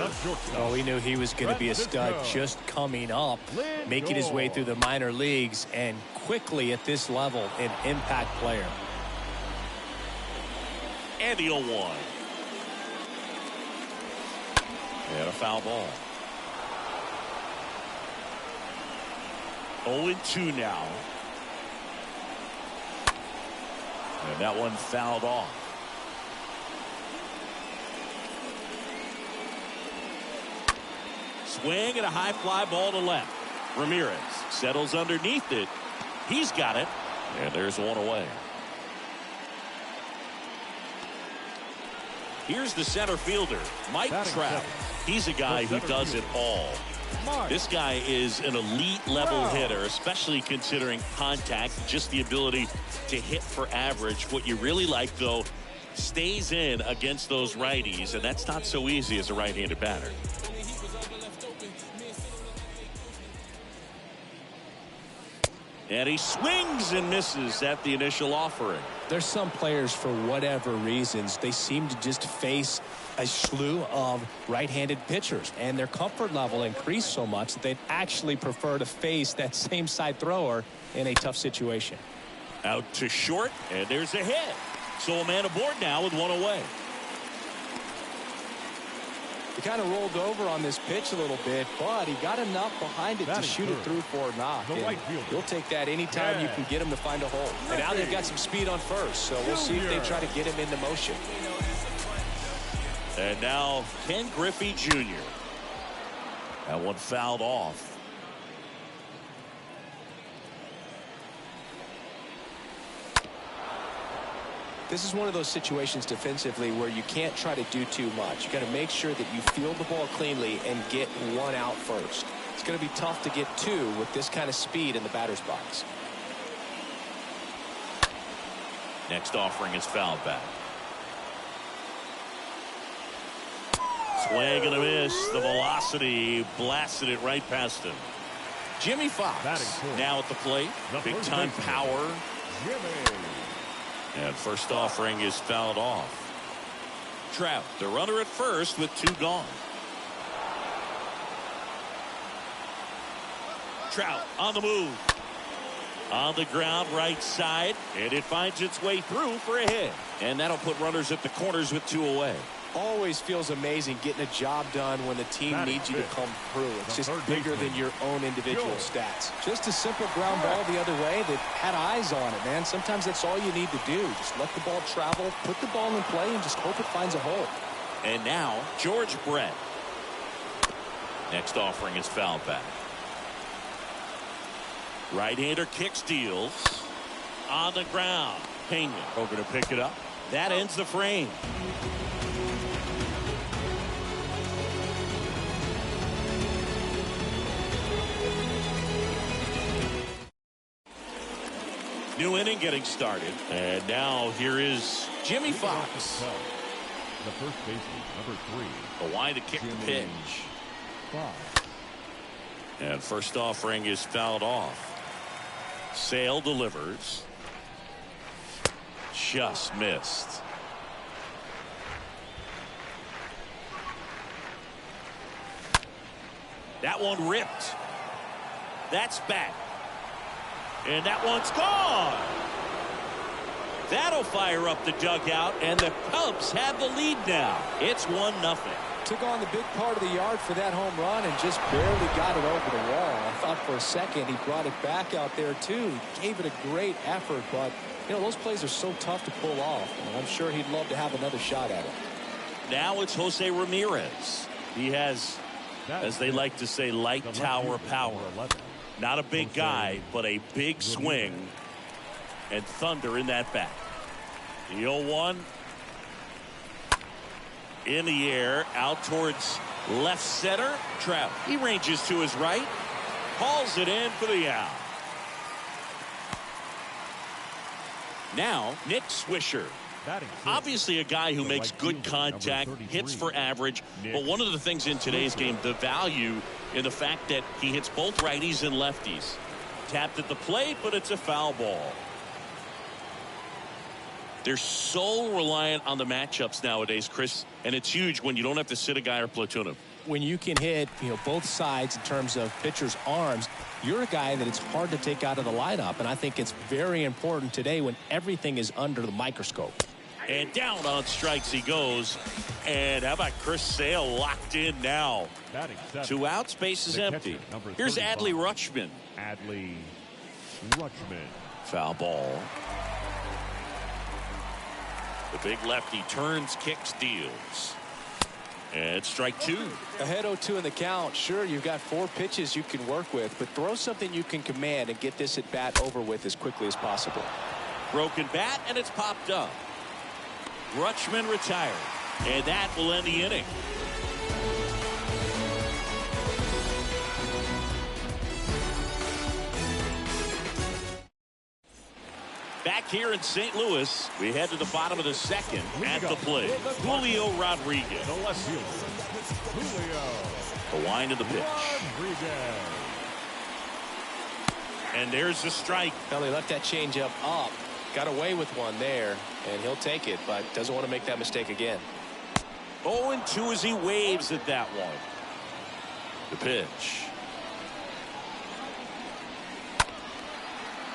[SPEAKER 2] Oh, we knew he was going to be a stud just coming up, making his way through the minor leagues, and quickly at this level, an impact player.
[SPEAKER 1] And the 0-1. And a foul ball. 0-2 now. And that one fouled off. Swing and a high fly ball to left. Ramirez settles underneath it. He's got it. And there's one away. Here's the center fielder, Mike Trout. He's a guy who does it all. This guy is an elite level hitter, especially considering contact, just the ability to hit for average. What you really like, though, stays in against those righties, and that's not so easy as a right-handed batter. And he swings and misses at the initial offering.
[SPEAKER 2] There's some players, for whatever reasons, they seem to just face a slew of right-handed pitchers, and their comfort level increased so much that they'd actually prefer to face that same side thrower in a tough situation.
[SPEAKER 1] Out to short, and there's a hit. So a man aboard now with one away.
[SPEAKER 2] He kind of rolled over on this pitch a little bit, but he got enough behind it to shoot it through for a knock. He'll take that anytime you can get him to find a hole. And now they've got some speed on first, so we'll see if they try to get him into motion.
[SPEAKER 1] And now Ken Griffey Jr. That one fouled off.
[SPEAKER 2] This is one of those situations defensively where you can't try to do too much. You got to make sure that you field the ball cleanly and get one out first. It's going to be tough to get two with this kind of speed in the batter's box.
[SPEAKER 1] Next offering is fouled back. Swing and a miss. The velocity blasted it right past him.
[SPEAKER 2] Jimmy Fox
[SPEAKER 1] now at the plate. Big time power. And first offering is fouled off. Trout, the runner at first with two gone. Trout on the move. On the ground, right side, and it finds its way through for a hit. And that'll put runners at the corners with two away.
[SPEAKER 2] Always feels amazing getting a job done when the team needs you to come through. It's just bigger than your own individual stats. Just a simple ground ball the other way that had eyes on it, man. Sometimes that's all you need to do. Just let the ball travel, put the ball in play, and just hope it finds a hole.
[SPEAKER 1] And now, George Brett. Next offering is fouled back. Right-hander kick steals. On the ground. Pena over to pick it up. That ends the frame. New inning getting started. And now here is Jimmy Fox.
[SPEAKER 3] The first baseman, number 3.
[SPEAKER 1] The line to kick the pitch. And first offering is fouled off. Sale delivers. Just missed. That one ripped. That's back. And that one's gone. That'll fire up the dugout, and the Cubs have the lead now. It's 1-0.
[SPEAKER 2] Took on the big part of the yard for that home run and just barely got it over the wall. I thought for a second he brought it back out there too. He gave it a great effort, but you know those plays are so tough to pull off. And I'm sure he'd love to have another shot at it.
[SPEAKER 1] Now it's Jose Ramirez. He has, as they like to say, light tower power. Not a big guy, but a big swing and thunder in that bat. The 0-1 in the air out towards left center. Trout, he ranges to his right, hauls it in for the out. Now Nick Swisher, obviously a guy who makes good contact, hits for average, but one of the things in today's game, the value in the fact that he hits both righties and lefties. Tapped at the plate, but it's a foul ball. They're so reliant on the matchups nowadays, Chris, and it's huge when you don't have to sit a guy or platoon him.
[SPEAKER 2] When you can hit, both sides in terms of pitchers' arms, you're a guy that it's hard to take out of the lineup, and I think it's very important today when everything is under the microscope.
[SPEAKER 1] And down on strikes he goes. And how about Chris Sale locked in now? 2 outs, base is empty. Here's Adley Rutschman. Foul ball. The big lefty turns, kicks, deals. And strike 2.
[SPEAKER 2] Ahead 0-2 in the count. Sure, you've got 4 pitches you can work with, but throw something you can command and get this at bat over with as quickly as possible.
[SPEAKER 1] Broken bat, and it's popped up. Rutschman retired, and that will end the inning. Back here in St. Louis, we head to the bottom of the second. At the plate, Julio Rodriguez. The wind of the pitch. And there's the strike.
[SPEAKER 2] Well, he left that changeup up. Got away with one there, and he'll take it, but doesn't want to make that mistake again.
[SPEAKER 1] 0-2 as he waves at that one. The pitch.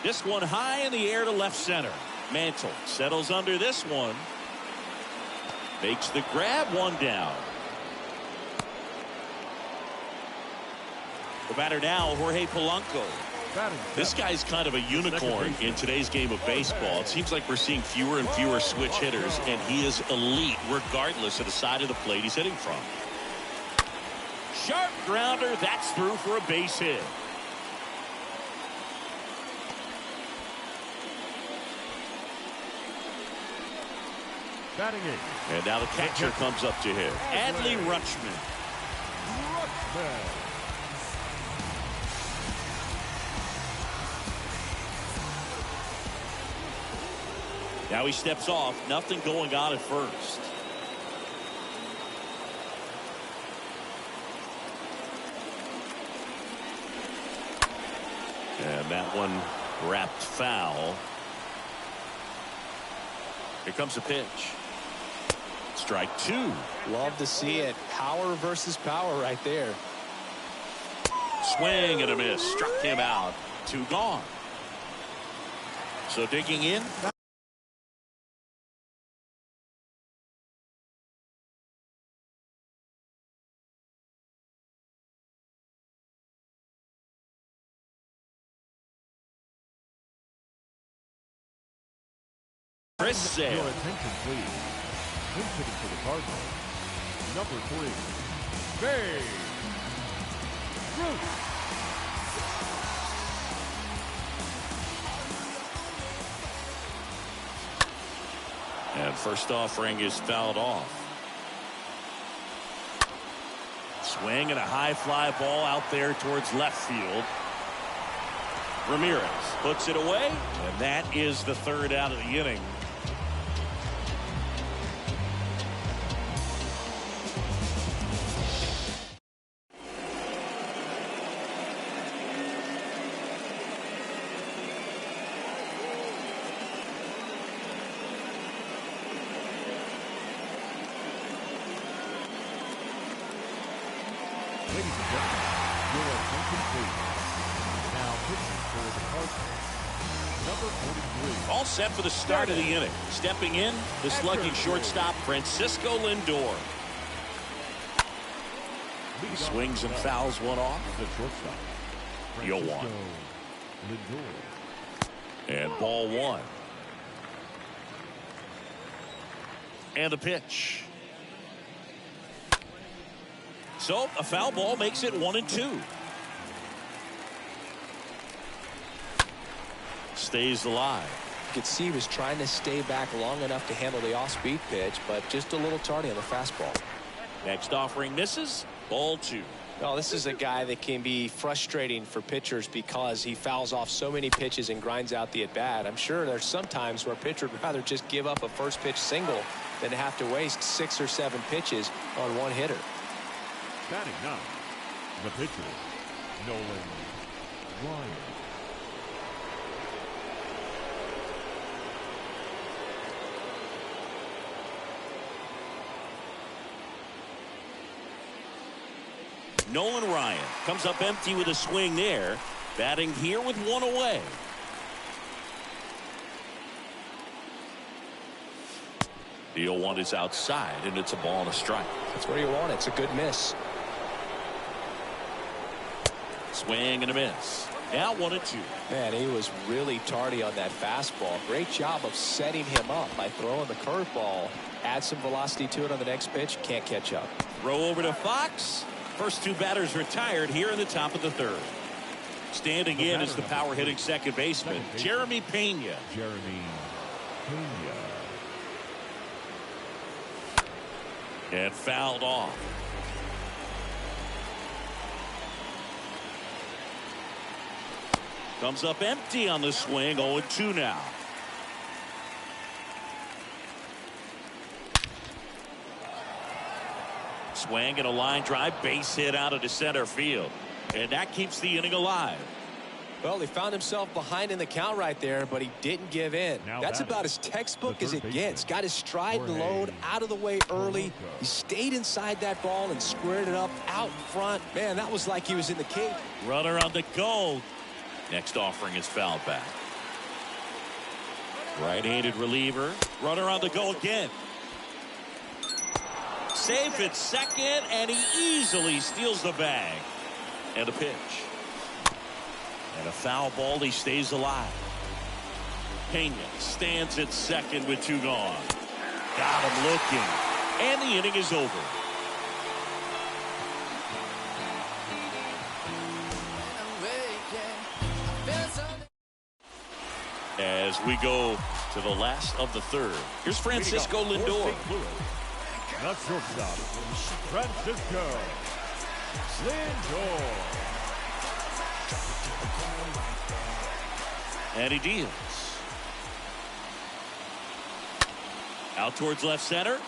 [SPEAKER 1] This one high in the air to left center. Mantle settles under this one. Makes the grab, one down. The batter now, Jorge Polanco. This guy's kind of a unicorn in today's game of baseball. It seems like we're seeing fewer and fewer switch hitters, and he is elite regardless of the side of the plate he's hitting from. Sharp grounder, that's through for a base hit.
[SPEAKER 3] Batting eighth.
[SPEAKER 1] And now the catcher comes up to hit. Adley Rutschman. Now he steps off. Nothing going on at first. And that one wrapped foul. Here comes a pitch. Strike two.
[SPEAKER 2] Love to see it. Power versus power right there.
[SPEAKER 1] Swing and a miss. Struck him out. Two gone. So digging in. Chris Sale.
[SPEAKER 3] Your attention, please. Incident for the Cardinals. Number 3, Babe Ruth.
[SPEAKER 1] And first offering is fouled off. Swing and a high fly ball out there towards left field. Ramirez puts it away, and that is the third out of the inning.
[SPEAKER 3] Ladies and gentlemen, your attention, please. Now pitching for the Cardinals. Number 43.
[SPEAKER 1] All set for the start of the inning. Stepping in, the slugging shortstop, Francisco Lindor. He swings and fouls one off.
[SPEAKER 3] The shortstop,
[SPEAKER 1] Yo,
[SPEAKER 3] Francisco
[SPEAKER 1] one.
[SPEAKER 3] Lindor.
[SPEAKER 1] And ball one. And a pitch. So a foul ball makes it 1-2. Stays alive.
[SPEAKER 2] You could see he was trying to stay back long enough to handle the off-speed pitch, but just a little tardy on the fastball.
[SPEAKER 1] Next offering misses. Ball two.
[SPEAKER 2] Well, this is a guy that can be frustrating for pitchers because he fouls off so many pitches and grinds out the at-bat. I'm sure there's some times where a pitcher would rather just give up a first pitch single than have to waste 6 or 7 pitches on one hitter.
[SPEAKER 3] Batting ninth, the pitcher, Nolan Ryan.
[SPEAKER 1] Nolan Ryan comes up empty with a swing there. Batting here with one away. The 0-1 is outside, and it's a ball and a strike.
[SPEAKER 2] That's where you want it. It's a good miss.
[SPEAKER 1] Swing and a miss. Now 1-2.
[SPEAKER 2] Man, he was really tardy on that fastball. Great job of setting him up by throwing the curveball. Add some velocity to it on the next pitch. Can't catch up.
[SPEAKER 1] Throw over to Fox. First two batters retired here in the top of the third. Standing in is the power hitting second baseman, Jeremy Pena.
[SPEAKER 3] Jeremy Pena.
[SPEAKER 1] And fouled off. Comes up empty on the swing. 0-2 now. Swing and a line drive, base hit out into center field. And that keeps the inning alive.
[SPEAKER 2] Well, he found himself behind in the count right there, but he didn't give in.
[SPEAKER 3] Now
[SPEAKER 2] That's
[SPEAKER 3] that
[SPEAKER 2] about
[SPEAKER 3] is
[SPEAKER 2] as textbook
[SPEAKER 3] the
[SPEAKER 2] as
[SPEAKER 3] third
[SPEAKER 2] it gets.
[SPEAKER 3] baseman,
[SPEAKER 2] Got his stride and load out of the way early. He stayed inside that ball and squared it up out front. Man, that was like he was in the cage.
[SPEAKER 1] Runner on the go. Next offering is fouled back. Right-handed reliever. Runner on the go again. Safe at second, and he easily steals the bag. And a pitch. And a foul ball. He stays alive. Pena stands at second with 2 gone. Got him looking. And the inning is over. As we go to the last of the third. Here's Francisco Lindor.
[SPEAKER 3] The shortstop, Francisco Lindor.
[SPEAKER 1] And he deals. Out towards left center.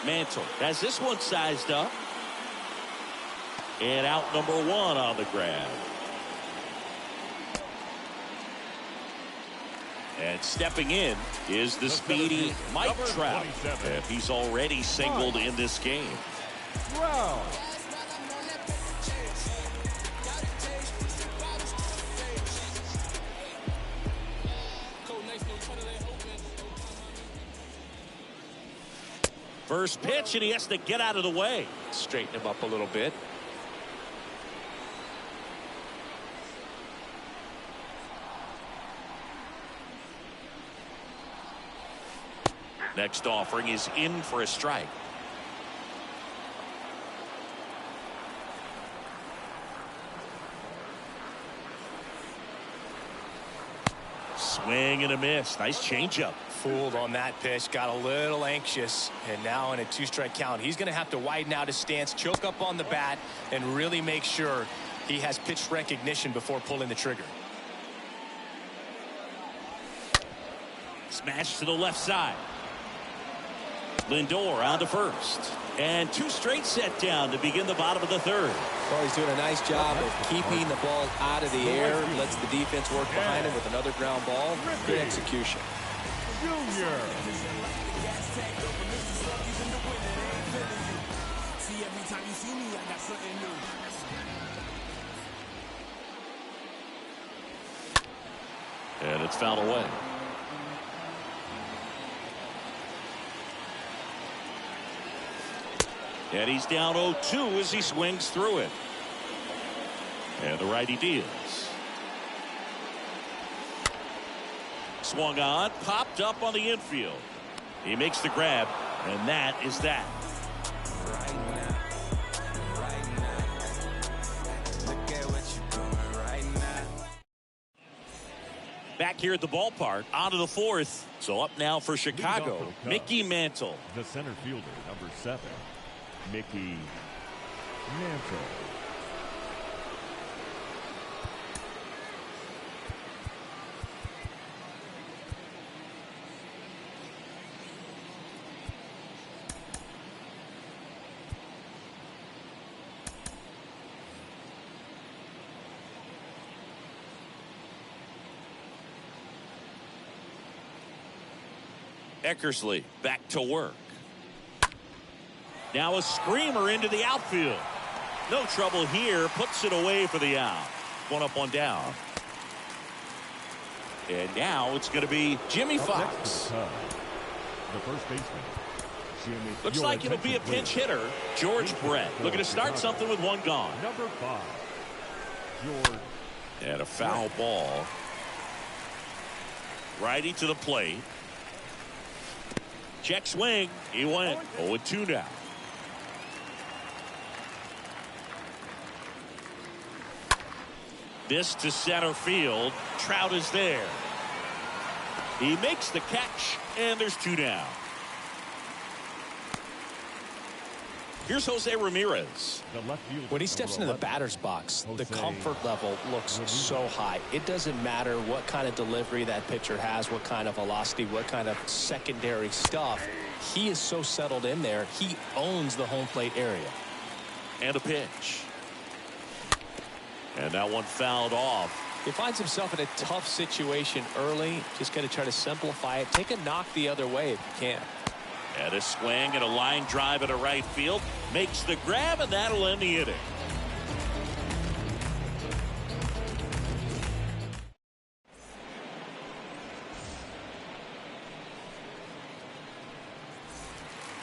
[SPEAKER 1] Mantle has this one sized up. And out number 1 on the grab. And stepping in is the speedy Mike Trout. And he's already singled in this game.
[SPEAKER 3] Wow.
[SPEAKER 1] First pitch, and he has to get out of the way.
[SPEAKER 2] Straighten him up a little bit.
[SPEAKER 1] Next offering is in for a strike. Swing and a miss. Nice changeup.
[SPEAKER 2] Fooled on that pitch, got a little anxious, and now in a 2-strike count, he's going to have to widen out his stance, choke up on the bat, and really make sure he has pitch recognition before pulling the trigger.
[SPEAKER 1] Smash to the left side. Lindor on to first. And 2 straight set down to begin the bottom of the third.
[SPEAKER 2] Well, he's doing a nice job of keeping the ball out of the air, lets the defense work behind him with another ground ball. Good execution.
[SPEAKER 3] Junior.
[SPEAKER 1] And it's fouled away. And he's down 0-2 as he swings through it. And the righty deals. Swung on, popped up on the infield. He makes the grab, and that is that. Back here at the ballpark, on to the 4th. So up now for Chicago, Mickey Mantle.
[SPEAKER 3] The center fielder, number 7, Mickey Mantle.
[SPEAKER 1] Eckersley back to work. Now a screamer into the outfield. No trouble here. Puts it away for the out. 1 up, 1 down. And now it's going to be Jimmy Fox.
[SPEAKER 3] The first baseman, Jimmy.
[SPEAKER 1] Looks like it'll be a pinch hitter. George Brett looking to start something with 1 gone.
[SPEAKER 3] Number 5, George.
[SPEAKER 1] And a foul ball. Righty to the plate. Check swing. He went 0-2 now. This to center field. Trout is there. He makes the catch, and there's 2 down. Here's Jose Ramirez.
[SPEAKER 2] When he steps into the batter's box, the comfort level looks so high. It doesn't matter what kind of delivery that pitcher has, what kind of velocity, what kind of secondary stuff. He is so settled in there. He owns the home plate area.
[SPEAKER 1] And a pitch. And that one fouled off.
[SPEAKER 2] He finds himself in a tough situation early. Just got to try to simplify it. Take a knock the other way if you can.
[SPEAKER 1] And a swing and a line drive at a right field. Makes the grab, and that'll end the inning.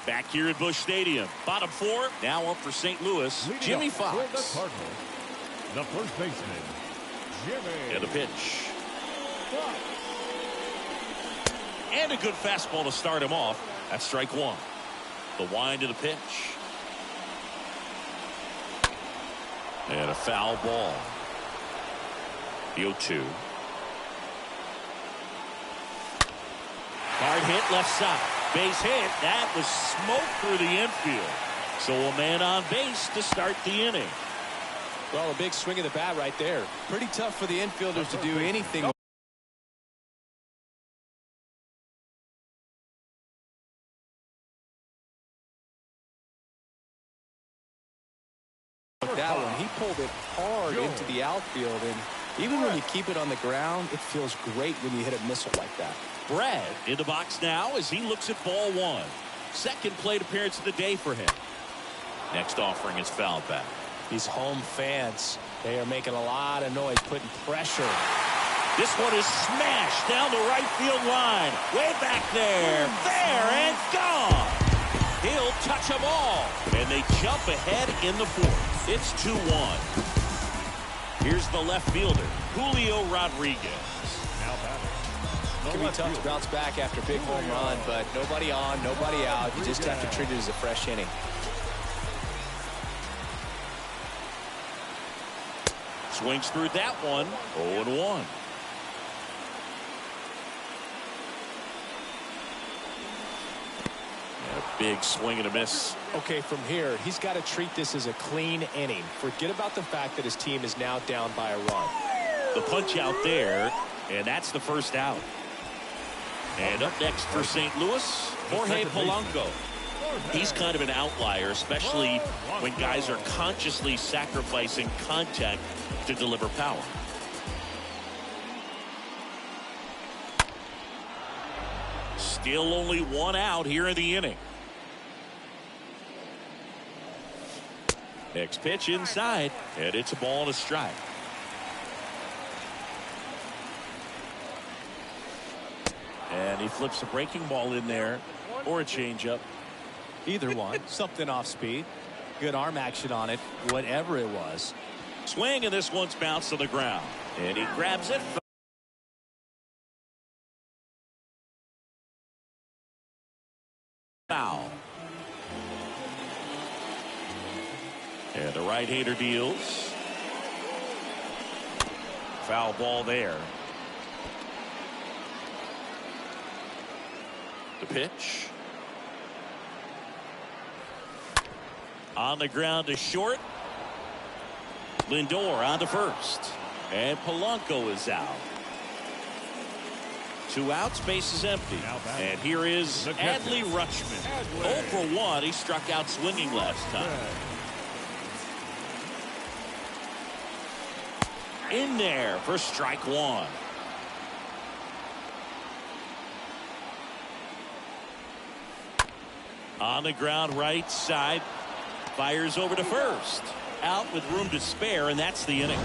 [SPEAKER 1] Back here at Busch Stadium. Bottom 4. Now up for St. Louis.
[SPEAKER 3] Leading
[SPEAKER 1] Jimmy
[SPEAKER 3] up for
[SPEAKER 1] Fox.
[SPEAKER 3] the Cardinals, the first baseman, Jimmy.
[SPEAKER 1] And a pitch. And a good fastball to start him off. That's strike 1. The wind to the pitch. And a foul ball. The 0-2. Hard hit left side. Base hit. That was smoke through the infield. So a man on base to start the inning.
[SPEAKER 2] Well, a big swing of the bat right there. Pretty tough for the infielders to do anything. That one, he pulled it hard into the outfield, and even when you keep it on the ground, it feels great when you hit a missile like that.
[SPEAKER 1] Brad in the box now as he looks at ball one. Second plate appearance of the day for him. Next offering is foul back.
[SPEAKER 2] These home fans, they are making a lot of noise, putting pressure.
[SPEAKER 1] This one is smashed down the right field line. Way back there. There and gone. He'll touch them all. And they jump ahead in the fourth. It's 2-1. Here's the left fielder, Julio Rodriguez.
[SPEAKER 2] It can be tough to bounce back after a big home run, but nobody on, nobody out. You just have to treat it as a fresh inning.
[SPEAKER 1] Swings through that one. 0-1. A big swing and a miss.
[SPEAKER 2] Okay, from here, he's got to treat this as a clean inning. Forget about the fact that his team is now down by a run.
[SPEAKER 1] The punch out there, and that's the first out. And up next for St. Louis, Jorge Polanco. He's kind of an outlier, especially when guys are consciously sacrificing contact to deliver power. Still only one out here in the inning. Next pitch inside, and it's a ball and a strike. And he flips a breaking ball in there, or a changeup.
[SPEAKER 2] Either one. Something off speed. Good arm action on it, whatever it was.
[SPEAKER 1] Swing, and this one's bounced to the ground. And he grabs it. Foul. And the right-hander deals. Foul ball there. The pitch. On the ground to short. Lindor on to first. And Polanco is out. 2 outs, base is empty. And here is Adley Rutschman. 0 for 1. He struck out swinging last time. In there for strike 1. On the ground right side. Fires over to first. Out with room to spare, and that's the inning.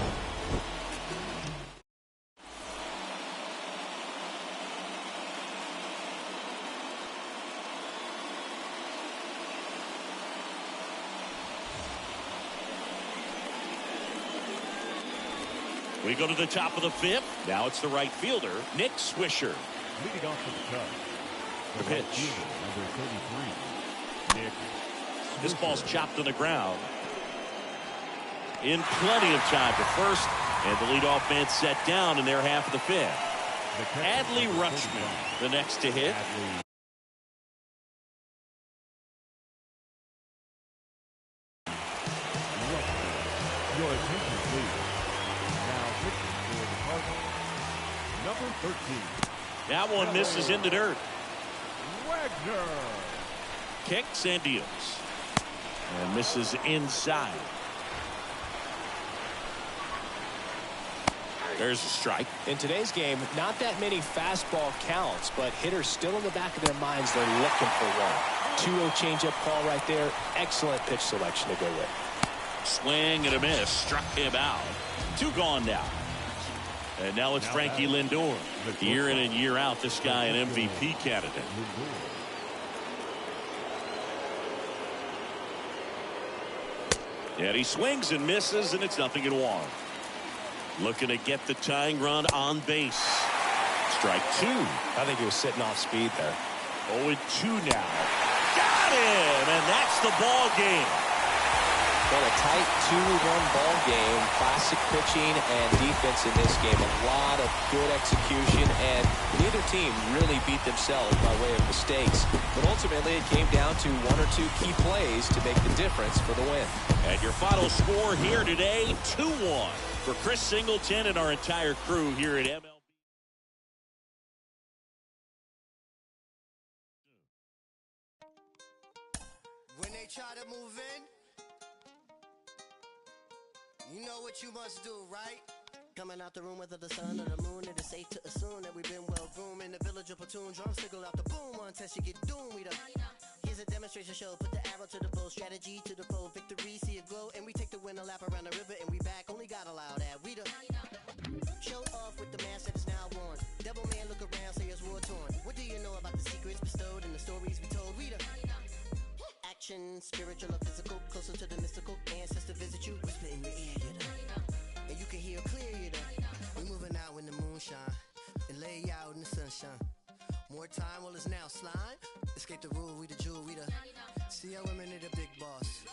[SPEAKER 1] We go to the top of the 5th. Now it's the right fielder, Nick Swisher.
[SPEAKER 3] Leading off for the Cubs.
[SPEAKER 1] The pitch.
[SPEAKER 3] Number 33, Nick Swisher.
[SPEAKER 1] This ball's chopped on the ground. In plenty of time to first, and the leadoff man set down in their half of the 5th. Adley Rutschman, the next to hit.
[SPEAKER 3] Your attention, please. Now pitching for the Cardinals, number 13.
[SPEAKER 1] That one misses in the dirt.
[SPEAKER 3] Wagner.
[SPEAKER 1] Kicks and deals. And misses inside. There's a strike.
[SPEAKER 2] In today's game, not that many fastball counts, but hitters still in the back of their minds, they're looking for one. 2-0 changeup call right there. Excellent pitch selection to go with.
[SPEAKER 1] Swing and a miss. Struck him out. 2 gone now. And now it's Frankie Lindor. Year in and year out, this guy an MVP candidate. And he swings and misses, and it's 0-1. Looking to get the tying run on base. Strike 2.
[SPEAKER 2] I think he was sitting off speed there.
[SPEAKER 1] 0-2 now. Got him, and that's the ball game.
[SPEAKER 2] Well, a tight 2-1 ball game. Classic pitching and defense in this game. A lot of good execution, and neither team really beat themselves by way of mistakes. But ultimately, it came down to 1 or 2 key plays to make the difference for the win.
[SPEAKER 1] And your final score here today, 2-1 for Chris Singleton and our entire crew here at MLB.
[SPEAKER 4] When they try to move in, you know what you must do, right? Coming out the room, whether the sun or the moon, it is safe to assume that we've been well groomed in the village of platoon. Drums signal out the boom, one test you get doomed. Here's a demonstration show, put the arrow to the bow, strategy to the foe, victory, see it glow, and we take the win, a lap around the river, and we back. Only God allowed that. We the show off with the mask that is now worn. Devil man, look around, say it's war torn. What do you know about the secrets bestowed and the stories we told? We the action, spiritual or physical, closer to the mystical. Ancestor visit you, whisper in your ear, you know. And you can hear clear, you know. We moving out in the moonshine and lay out in the sunshine. More time, well it's now slime. Escape the rule, we the jewel, we the. See our women are the big boss,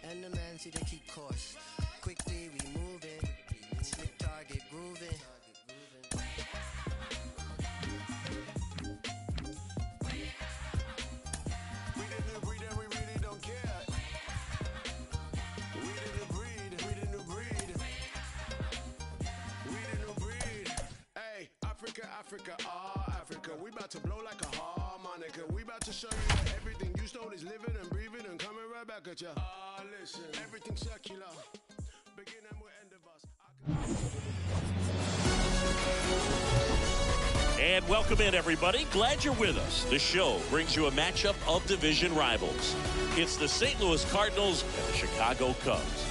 [SPEAKER 4] and the men see they keep course. Quickly we moving, slick target grooving.
[SPEAKER 6] Africa, Africa, we about to blow like a harmonica. We about to show you that everything you stole is living and breathing and coming right back at you. Listen, everything's circular. Begin and we'll end of us.
[SPEAKER 1] And welcome in, everybody. Glad you're with us. The show brings you a matchup of division rivals. It's the St. Louis Cardinals and the Chicago Cubs.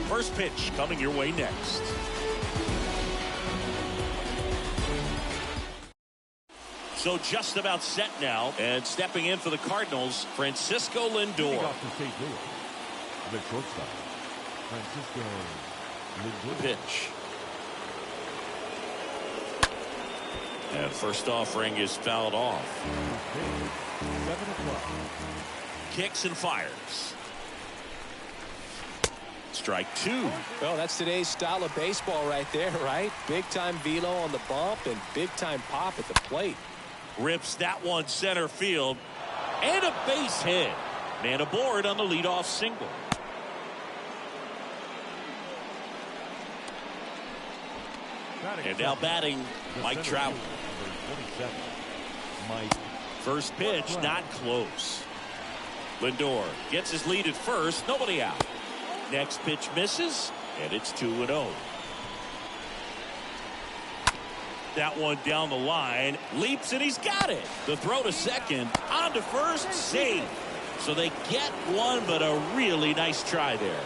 [SPEAKER 1] First pitch coming your way next. So just about set now, and stepping in for the Cardinals, Francisco Lindor.
[SPEAKER 3] Off to St. Louis, the shortstop, Francisco Lindor.
[SPEAKER 1] Pitch. And first offering is fouled off.
[SPEAKER 3] 7 o'clock.
[SPEAKER 1] Kicks and fires. Strike 2.
[SPEAKER 2] Well, that's today's style of baseball right there, right? Big-time velo on the bump and big-time pop at the plate.
[SPEAKER 1] Rips that one center field. And a base hit. Man aboard on the leadoff single. And now batting, Mike Trout. First pitch, not close. Lindor gets his lead at first. Nobody out. Next pitch misses, and it's 2-0. That one down the line, leaps, and he's got it. The throw to second, on to first, safe. So they get one, but a really nice try there.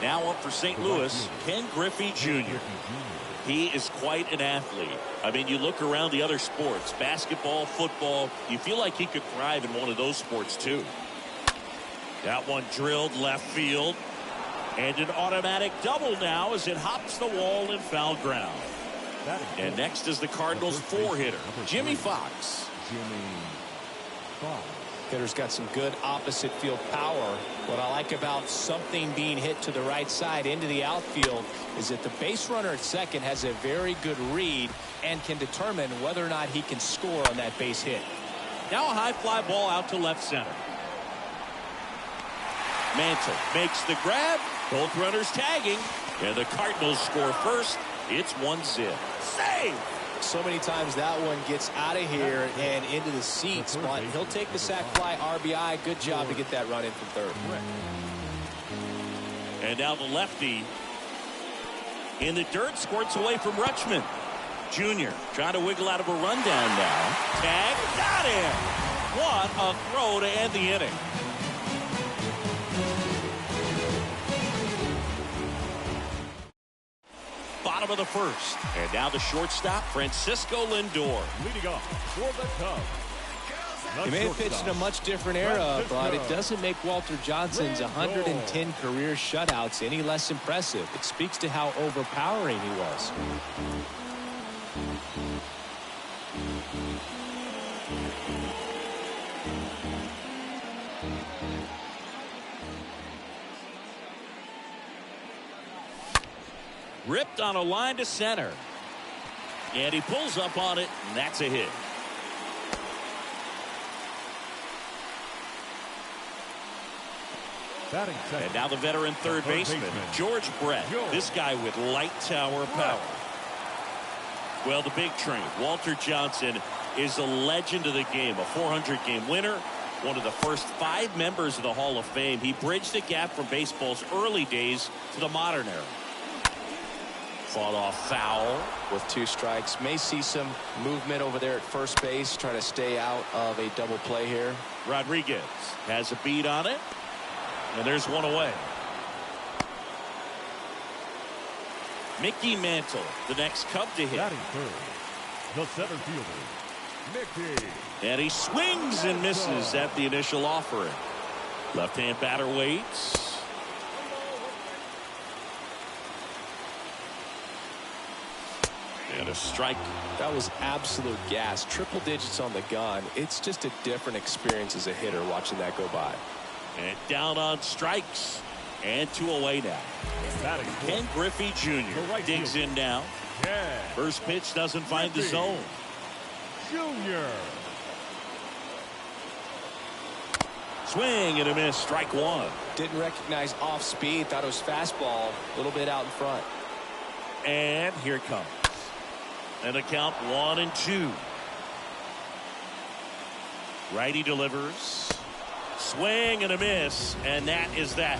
[SPEAKER 1] Now up for St. Louis, Ken Griffey Jr. He is quite an athlete. I mean, you look around the other sports, basketball, football, you feel like he could thrive in one of those sports too. That one drilled left field. And an automatic double now as it hops the wall in foul ground. And next is the Cardinals' 4-hitter, Jimmy Fox.
[SPEAKER 2] Hitter's got some good opposite field power. What I like about something being hit to the right side into the outfield is that the base runner at second has a very good read and can determine whether or not he can score on that base hit.
[SPEAKER 1] Now a high fly ball out to left center. Mantle makes the grab. Both runners tagging. And the Cardinals score first. It's 1-0. Save!
[SPEAKER 2] So many times that one gets out of here and into the seats, but he'll take the sac fly RBI. Good job to get that run in from third.
[SPEAKER 1] And now the lefty in the dirt, squirts away from Rutschman. Jr. trying to wiggle out of a rundown now. Tag, got him! What a throw to end the inning. Bottom of the first. And now the shortstop, Francisco Lindor.
[SPEAKER 3] Leading off for the Cubs.
[SPEAKER 2] He may have pitched in a much different era, but it doesn't make Walter Johnson's 110 career shutouts any less impressive. It speaks to how overpowering he was.
[SPEAKER 1] Ripped on a line to center. And he pulls up on it, and that's a hit. And now the veteran third baseman, George Brett. This guy with light tower power. Well, the big train, Walter Johnson, is a legend of the game. A 400-game winner. One of the first 5 members of the Hall of Fame. He bridged the gap from baseball's early days to the modern era. Fought off foul.
[SPEAKER 2] With 2 strikes. May see some movement over there at first base. Trying to stay out of a double play here.
[SPEAKER 1] Rodriguez has a beat on it. And there's one away. Mickey Mantle, the next Cub to hit.
[SPEAKER 3] Batting third, the center fielder, Mickey.
[SPEAKER 1] And he swings and misses at the initial offering. Left-hand batter waits. And a strike.
[SPEAKER 2] That was absolute gas. Triple digits on the gun. It's just a different experience as a hitter watching that go by.
[SPEAKER 1] And down on strikes. And 2 away now. Ken Griffey Jr. digs in now. First pitch doesn't find the zone.
[SPEAKER 3] Junior.
[SPEAKER 1] Swing and a miss. Strike 1.
[SPEAKER 2] Didn't recognize off speed. Thought it was fastball. A little bit out in front.
[SPEAKER 1] And here it comes. And the count 1-2. Righty delivers. Swing and a miss. And that is that.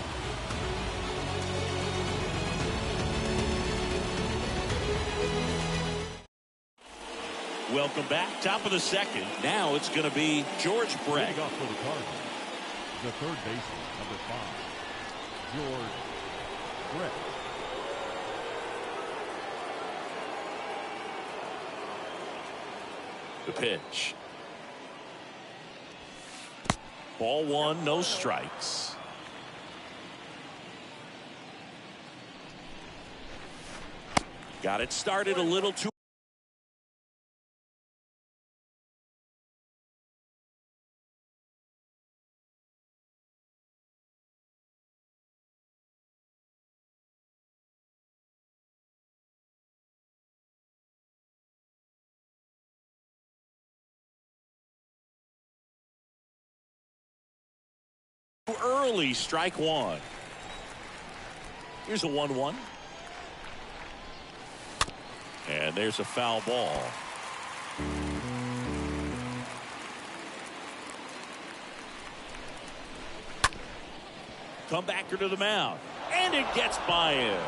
[SPEAKER 1] Welcome back. Top of the second. Now it's going to be George Brett.
[SPEAKER 3] Leading off for the Cardinals, the third baseman, number 5, George Brett.
[SPEAKER 1] The pitch. Ball 1, no strikes. Got it started a little too early. Strike 1. Here's a 1-1. And there's a foul ball. Comebacker to the mound. And it gets by him.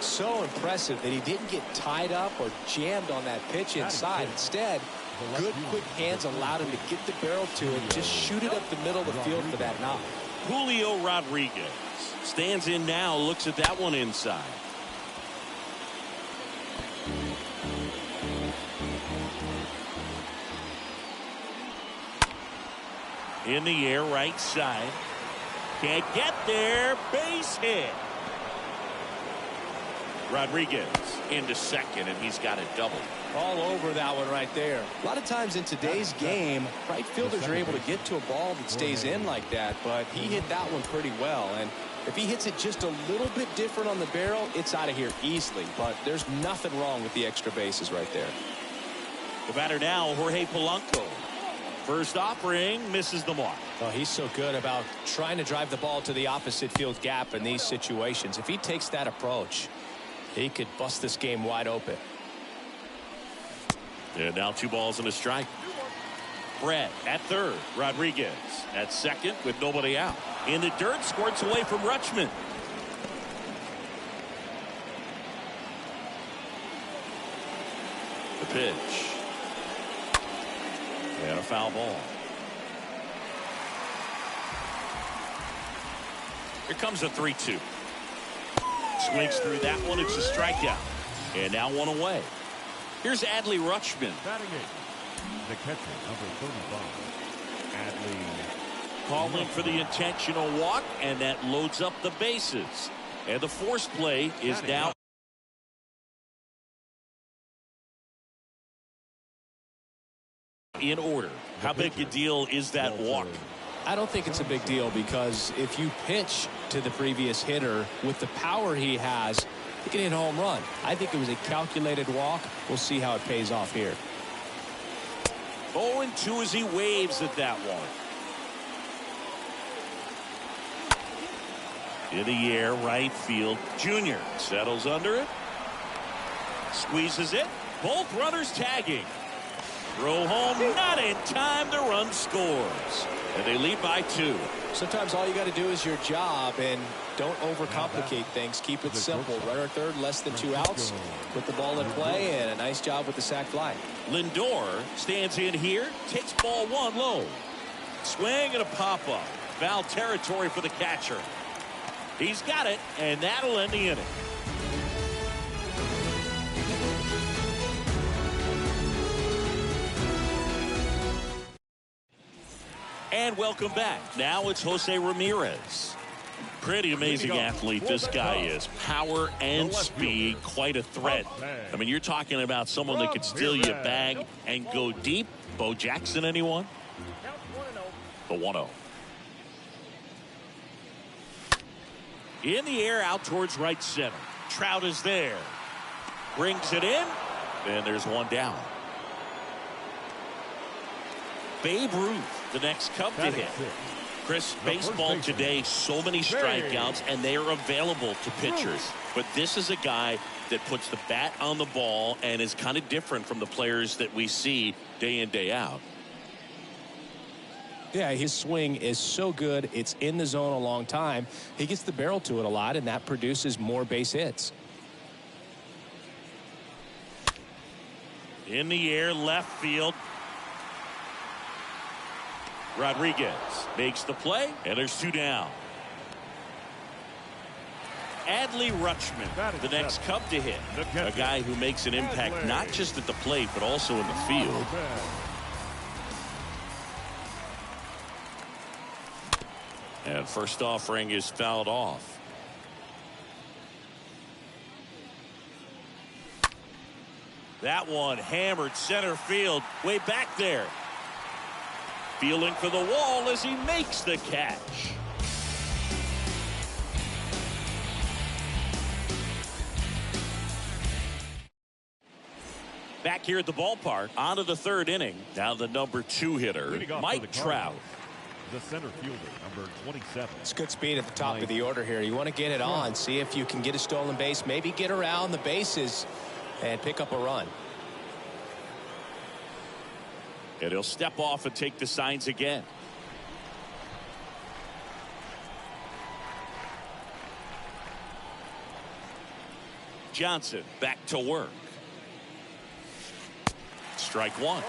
[SPEAKER 2] So impressive that he didn't get tied up or jammed on that pitch inside. Instead, good quick hands allowed him to get the barrel to it, just shoot it up the middle of the field for that knock.
[SPEAKER 1] Julio Rodriguez stands in now, looks at that one inside. In the air, right side. Can't get there. Base hit. Rodriguez into second, and he's got it doubled.
[SPEAKER 2] All over that one right there. A lot of times in today's game, right fielders are able to get to a ball that stays in like that, but he hit that one pretty well. And if he hits it just a little bit different on the barrel, it's out of here easily. But there's nothing wrong with the extra bases right there.
[SPEAKER 1] The batter now, Jorge Polanco. First offering, misses the mark.
[SPEAKER 2] Oh, he's so good about trying to drive the ball to the opposite field gap in these situations. If he takes that approach, he could bust this game wide open.
[SPEAKER 1] And now 2 balls and a strike. Brett at third. Rodriguez at second with nobody out. In the dirt, squirts away from Rutschman. The pitch. And a foul ball. Here comes a 3-2. Swings through that one. It's a strikeout. And now 1 away. Here's Adley Rutschman.
[SPEAKER 3] Batting 8, the catcher, number 35, Adley.
[SPEAKER 1] Calling for the intentional walk, and that loads up the bases. And the forced play is now in order. How big a deal is that walk?
[SPEAKER 2] I don't think it's a big deal, because if you pitch to the previous hitter with the power he has, he can hit a home run. I think it was a calculated walk. We'll see how it pays off here.
[SPEAKER 1] 0-2 as he waves at that one. In the air, right field. Junior settles under it. Squeezes it. Both runners tagging. Throw home, not in time. The run scores. And they lead by 2.
[SPEAKER 2] Sometimes all you got to do is your job, and don't overcomplicate things. Keep it simple. Runner third, less than 2 outs. Put the ball in play, and a nice job with the sac fly.
[SPEAKER 1] Lindor stands in here. Takes ball 1 low. Swing and a pop-up. Foul territory for the catcher. He's got it, and that'll end the inning. And welcome back. Now it's Jose Ramirez. Pretty amazing athlete this guy is. Power and speed, quite a threat. I mean, you're talking about someone that could steal you a bag and go deep. Bo Jackson, anyone? The 1-0. In the air, out towards right center. Trout is there. Brings it in. And there's one down. Babe Ruth, the next Cub to hit. Chris, baseball today, so many strikeouts, and they are available to pitchers. But this is a guy that puts the bat on the ball and is kind of different from the players that we see day in, day out.
[SPEAKER 2] Yeah, his swing is so good. It's in the zone a long time. He gets the barrel to it a lot, and that produces more base hits.
[SPEAKER 1] In the air, left field. Rodriguez makes the play, and there's 2 down. Adley Rutschman, the next Cub to hit. A guy who makes an impact not just at the plate, but also in the field. And first offering is fouled off. That one hammered center field, way back there. Feeling for the wall as he makes the catch. Back here at the ballpark, on to the 3rd inning. Now the number 2 hitter, Mike Trout.
[SPEAKER 3] The center fielder, number 27.
[SPEAKER 2] It's good speed at the top of the order here. You want to get it on, see if you can get a stolen base, maybe get around the bases and pick up a run.
[SPEAKER 1] And he'll step off and take the signs again. Johnson back to work. Strike 1.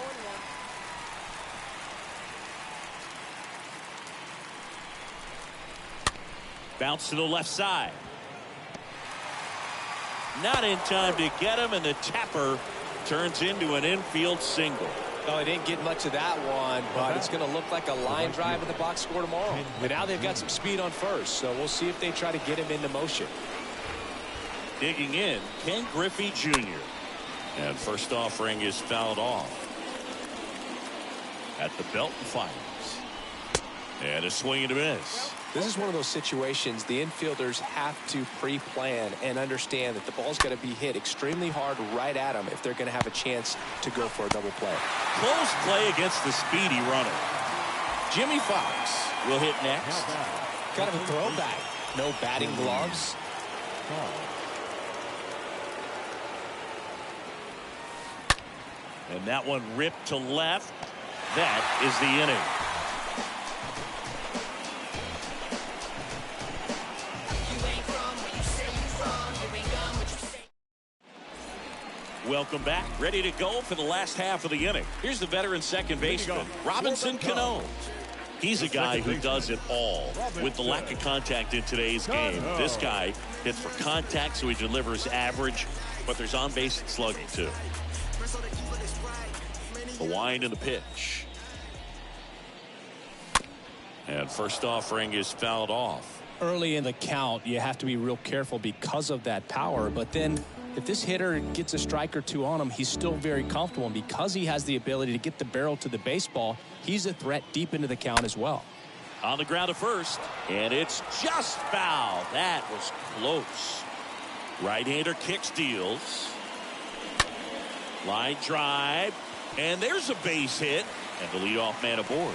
[SPEAKER 1] Bounce to the left side. Not in time to get him, and the tapper turns into an infield single.
[SPEAKER 2] No, he didn't get much of that one, but it's going to look like a line drive in the box score tomorrow. And now they've got some speed on first, so we'll see if they try to get him into motion.
[SPEAKER 1] Digging in, Ken Griffey Jr. And first offering is fouled off. At the belt and fires. And a swing and a miss.
[SPEAKER 2] This is one of those situations the infielders have to pre-plan and understand that the ball's got to be hit extremely hard right at them if they're going to have a chance to go for a double play.
[SPEAKER 1] Close play against the speedy runner. Jimmy Fox will hit next.
[SPEAKER 2] Kind of a throwback. No batting gloves.
[SPEAKER 1] And that one ripped to left. That is the inning. Welcome back. Ready to go for the last half of the inning. Here's the veteran second baseman, Robinson Cano. He's a guy who does it all. With the lack of contact in today's game, this guy hits for contact, so he delivers average, but there's on-base and slugging too. The wind and the pitch. And first offering is fouled off.
[SPEAKER 2] Early in the count, you have to be real careful because of that power, but then if this hitter gets a strike or two on him, he's still very comfortable. And because he has the ability to get the barrel to the baseball, he's a threat deep into the count as well.
[SPEAKER 1] On the ground to first, and it's just foul. That was close. Right-hander kick steals. Line drive, and there's a base hit, and the leadoff man aboard.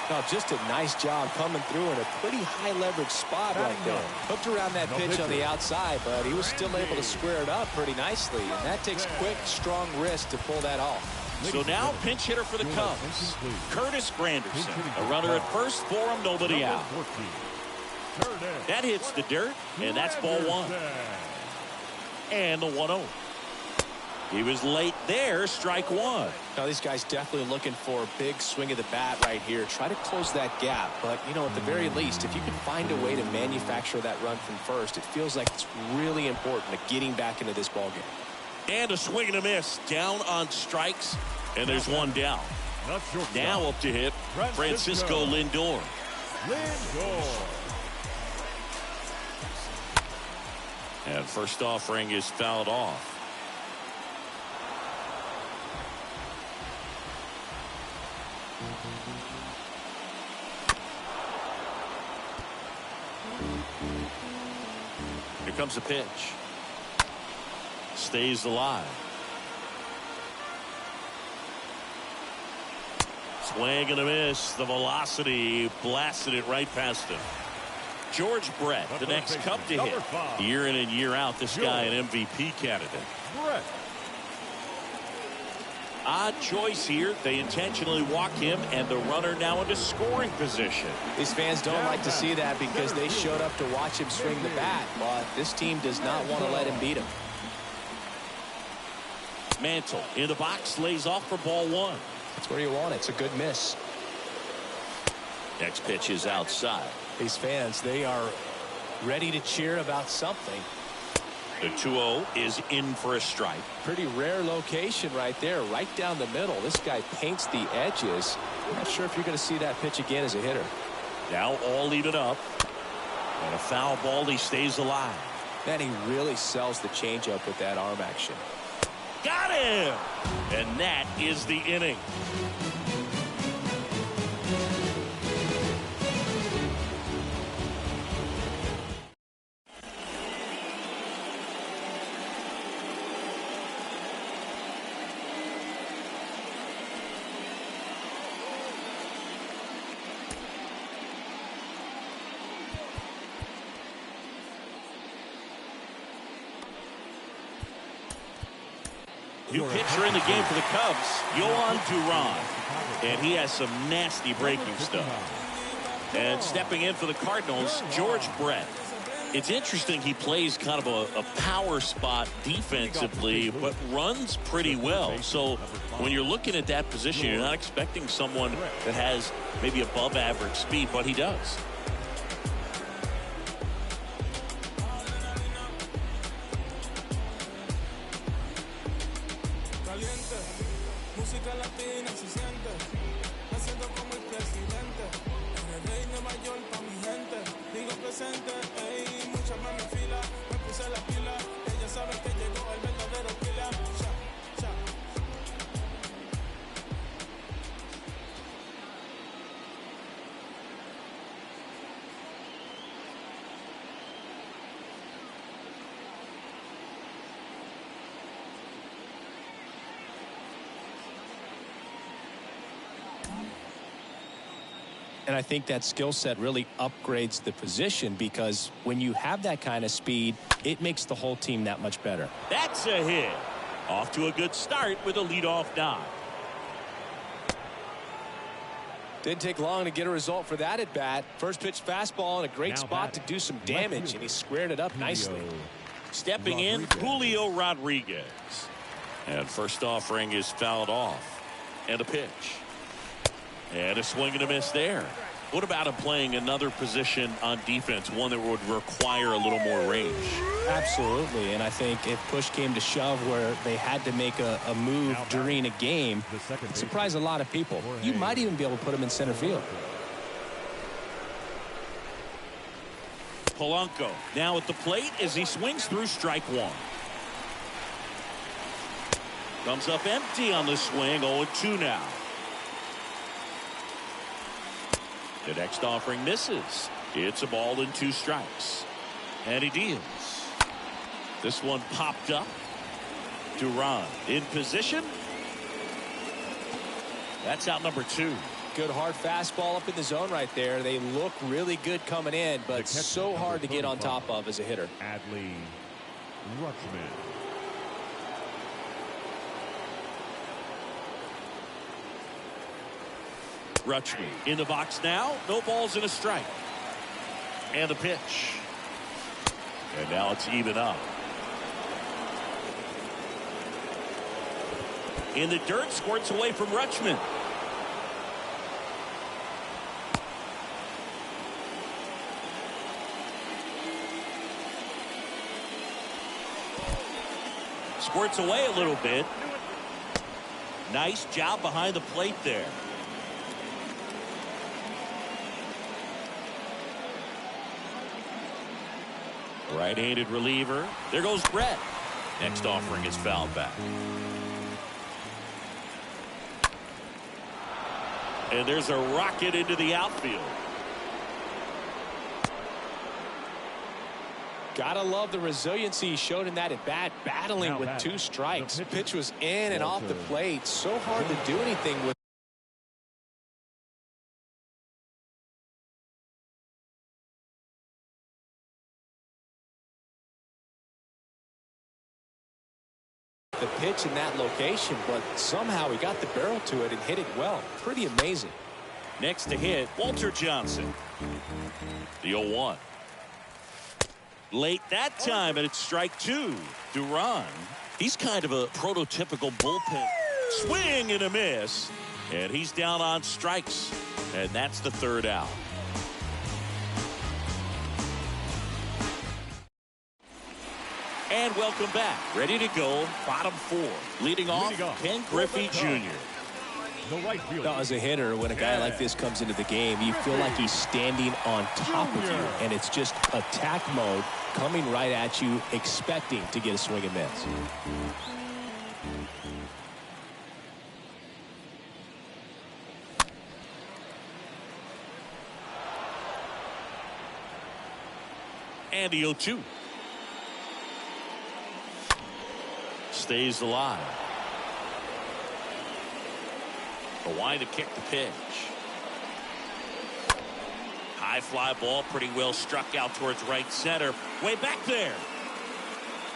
[SPEAKER 2] No, just a nice job coming through in a pretty high leverage spot right there. Hooked around that pitch on the outside, but he was still able to square it up pretty nicely. And that takes quick, strong wrist to pull that off.
[SPEAKER 1] So now pinch hitter for the Cubs, Curtis Granderson. A runner at first for him, nobody out. That hits the dirt, and that's ball one. And the 1-0. He was late there, strike one.
[SPEAKER 2] Now these guys definitely looking for a big swing of the bat right here. Try to close that gap. But, you know, at the very least, if you can find a way to manufacture that run from first, it feels like it's really important to getting back into this ballgame.
[SPEAKER 1] And a swing and a miss. Down on strikes, and there's one down. Now up to hit, Francisco Lindor. And first offering is fouled off. Here comes the pitch. Stays alive. Swing and a miss. The velocity blasted it right past him. George Brett, the next Cub to hit. Year in and year out, this guy an MVP candidate. Odd choice here. They intentionally walk him, and the runner now into scoring position.
[SPEAKER 2] These fans don't like to see that because they showed up to watch him swing the bat, but this team does not want to let him beat him.
[SPEAKER 1] Mantle in the box, lays off for ball one.
[SPEAKER 2] That's where you want it. It's a good miss.
[SPEAKER 1] Next pitch is outside.
[SPEAKER 2] These fans, they are ready to cheer about something.
[SPEAKER 1] The 2-0 is in for a strike.
[SPEAKER 2] Pretty rare location right there, right down the middle. This guy paints the edges. I'm not sure if you're going to see that pitch again as a hitter.
[SPEAKER 1] Now all even up. And a foul ball, he stays alive.
[SPEAKER 2] Man, he really sells the changeup with that arm action.
[SPEAKER 1] Got him! And that is the inning. New pitcher in the game for the Cubs, Yohan Duran. And he has some nasty breaking stuff. And stepping in for the Cardinals, George Brett. It's interesting, he plays kind of a power spot defensively, but runs pretty well. So when you're looking at that position, you're not expecting someone that has maybe above average speed, but he does.
[SPEAKER 2] And I think that skill set really upgrades the position because when you have that kind of speed, it makes the whole team that much better.
[SPEAKER 1] That's a hit. Off to a good start with a leadoff dive.
[SPEAKER 2] Didn't take long to get a result for that at bat. First pitch fastball in a great spot to do some damage, and he squared it up nicely.
[SPEAKER 1] Stepping in, Julio Rodriguez. And first offering is fouled off. And a pitch. And a swing and a miss there. What about him playing another position on defense, one that would require a little more range?
[SPEAKER 2] Absolutely, and I think if push came to shove where they had to make a move during a game, it surprised a lot of people. You might even be able to put him in center field.
[SPEAKER 1] Polanco now at the plate as he swings through strike one. Comes up empty on the swing, 0-2 now. The next offering misses. It's a ball and 2 strikes. And he deals. This one popped up. Duran in position. That's out number 2.
[SPEAKER 2] Good hard fastball up in the zone right there. They look really good coming in, but so hard to get on top of as a hitter.
[SPEAKER 3] Adley Rutschman.
[SPEAKER 1] Rutschman in the box now. No balls and a strike. And the pitch. And now it's even up. In the dirt, squirts away from Rutschman. Squirts away a little bit. Nice job behind the plate there. Right-handed reliever. There goes Brett. Next offering is fouled back. And there's a rocket into the outfield.
[SPEAKER 2] Gotta love the resiliency he showed in that at bat, battling with 2 strikes. The pitch was in and off the plate. So hard to do anything with. The pitch in that location, but somehow he got the barrel to it and hit it well. Pretty amazing.
[SPEAKER 1] Next to hit, Walter Johnson. The 0-1. Late that time, and it's strike 2. Duran, he's kind of a prototypical bullpen. Swing and a miss. And he's down on strikes. And that's the 3rd out. And welcome back. Ready to go. Bottom 4. Leading off, Ken Griffey Jr.
[SPEAKER 2] As a hitter, when a guy like this comes into the game, you feel like he's standing on top of you, and it's just attack mode coming right at you, expecting to get a swing and miss.
[SPEAKER 1] And the 0-2. Stays alive. A wide to kick the pitch. High fly ball, pretty well struck out towards right center. Way back there.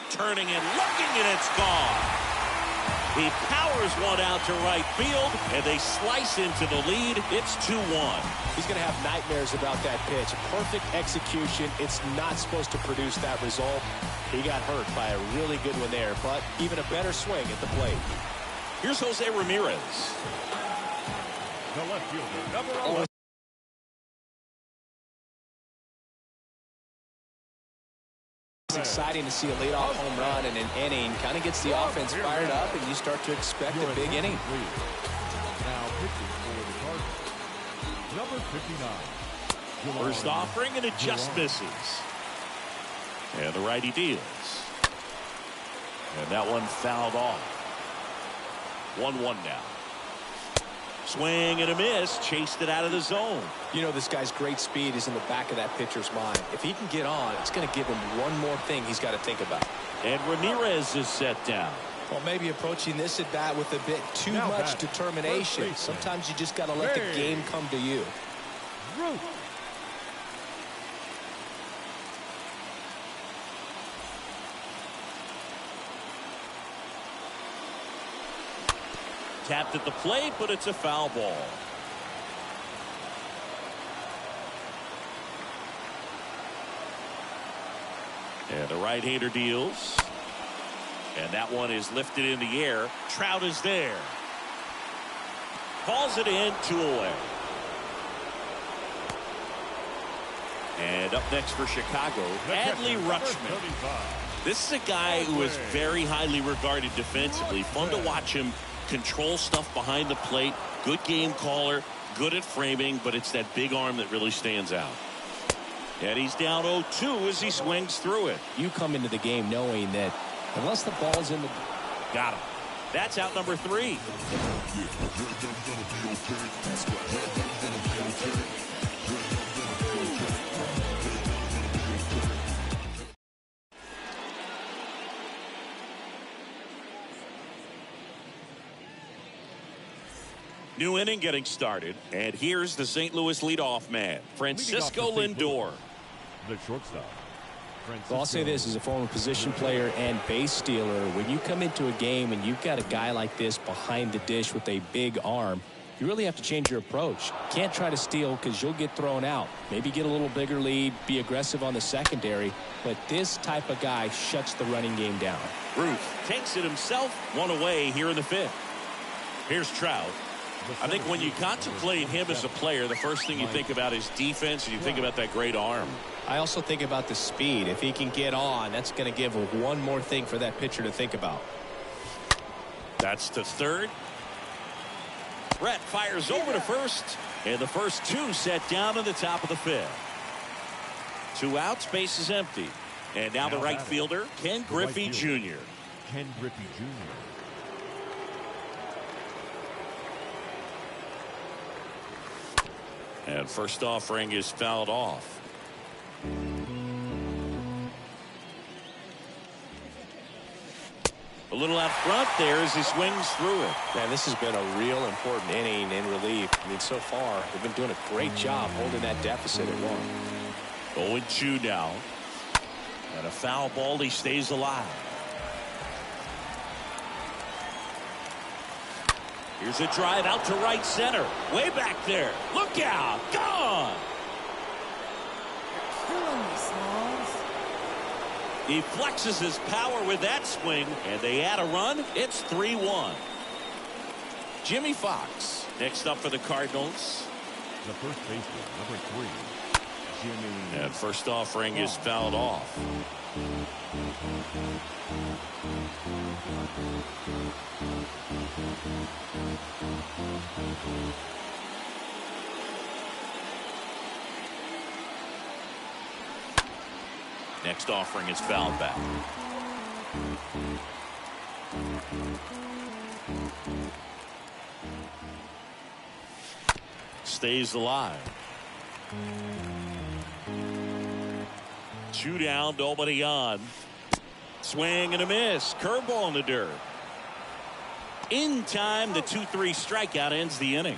[SPEAKER 1] Turning and looking, and it's gone. He powers one out to right field, and they slice into the lead. It's 2-1.
[SPEAKER 2] He's going to have nightmares about that pitch. Perfect execution. It's not supposed to produce that result. He got hurt by a really good one there, but even a better swing at the plate.
[SPEAKER 1] Here's Jose Ramirez.
[SPEAKER 3] The left fielder, number 11.
[SPEAKER 2] It's exciting to see a leadoff home run in an inning. Kind of gets the offense fired up, and you start to expect a big inning.
[SPEAKER 3] Now pitching for the Cardinals, number 59.
[SPEAKER 1] First offering, and it just misses. And the righty deals. And that one fouled off. 1-1 now. Swing and a miss. Chased it out of the zone.
[SPEAKER 2] You know, this guy's great speed is in the back of that pitcher's mind. If he can get on, it's going to give him one more thing he's got to think about.
[SPEAKER 1] And Ramirez is set down.
[SPEAKER 2] Well, maybe approaching this at bat with a bit too much determination. Sometimes you just got to let the game come to you.
[SPEAKER 1] Tapped at the plate, but it's a foul ball. And the right-hander deals. And that one is lifted in the air. Trout is there. Calls it in, 2 away. And up next for Chicago, Adley Rutschman. This is a guy who is very highly regarded defensively. Fun to watch him control stuff behind the plate. Good game caller, good at framing, but it's that big arm that really stands out. And he's down 0-2 as he swings through it.
[SPEAKER 2] You come into the game knowing that unless the ball's in the...
[SPEAKER 1] Got him. That's out number 3. New inning getting started. And here's the St. Louis leadoff man, Francisco Lindor.
[SPEAKER 3] The shortstop.
[SPEAKER 2] Well, I'll say this as a former position player and base stealer. When you come into a game and you've got a guy like this behind the dish with a big arm, you really have to change your approach. Can't try to steal because you'll get thrown out. Maybe get a little bigger lead, be aggressive on the secondary. But this type of guy shuts the running game down.
[SPEAKER 1] Ruth takes it himself, one away here in the fifth. Here's Trout. I think when you contemplate him as a player, the first thing you think about is defense, and you think about that great arm.
[SPEAKER 2] I also think about the speed. If he can get on, that's going to give one more thing for that pitcher to think about.
[SPEAKER 1] That's to third. Brett fires over to first, and the first two set down in the top of the fifth. 2 outs, base is empty. And now the right fielder, Ken Griffey Jr.
[SPEAKER 3] Ken Griffey Jr.
[SPEAKER 1] And first offering is fouled off. A little out front there as he swings through it.
[SPEAKER 2] Man, this has been a real important inning in relief. I mean, so far, they've been doing a great job holding that deficit at 1.
[SPEAKER 1] 0-2 now. And a foul ball, he stays alive. Here's a drive out to right center. Way back there. Look out. Gone. He flexes his power with that swing, and they add a run. It's 3-1. Jimmy Fox next up for the Cardinals.
[SPEAKER 3] The first baseman, number 3, Jimmy.
[SPEAKER 1] And first offering is fouled off. Next offering is fouled back. Stays alive. 2 down, nobody on. Swing and a miss. Curveball in the dirt. In time, the 2-3 strikeout ends the inning.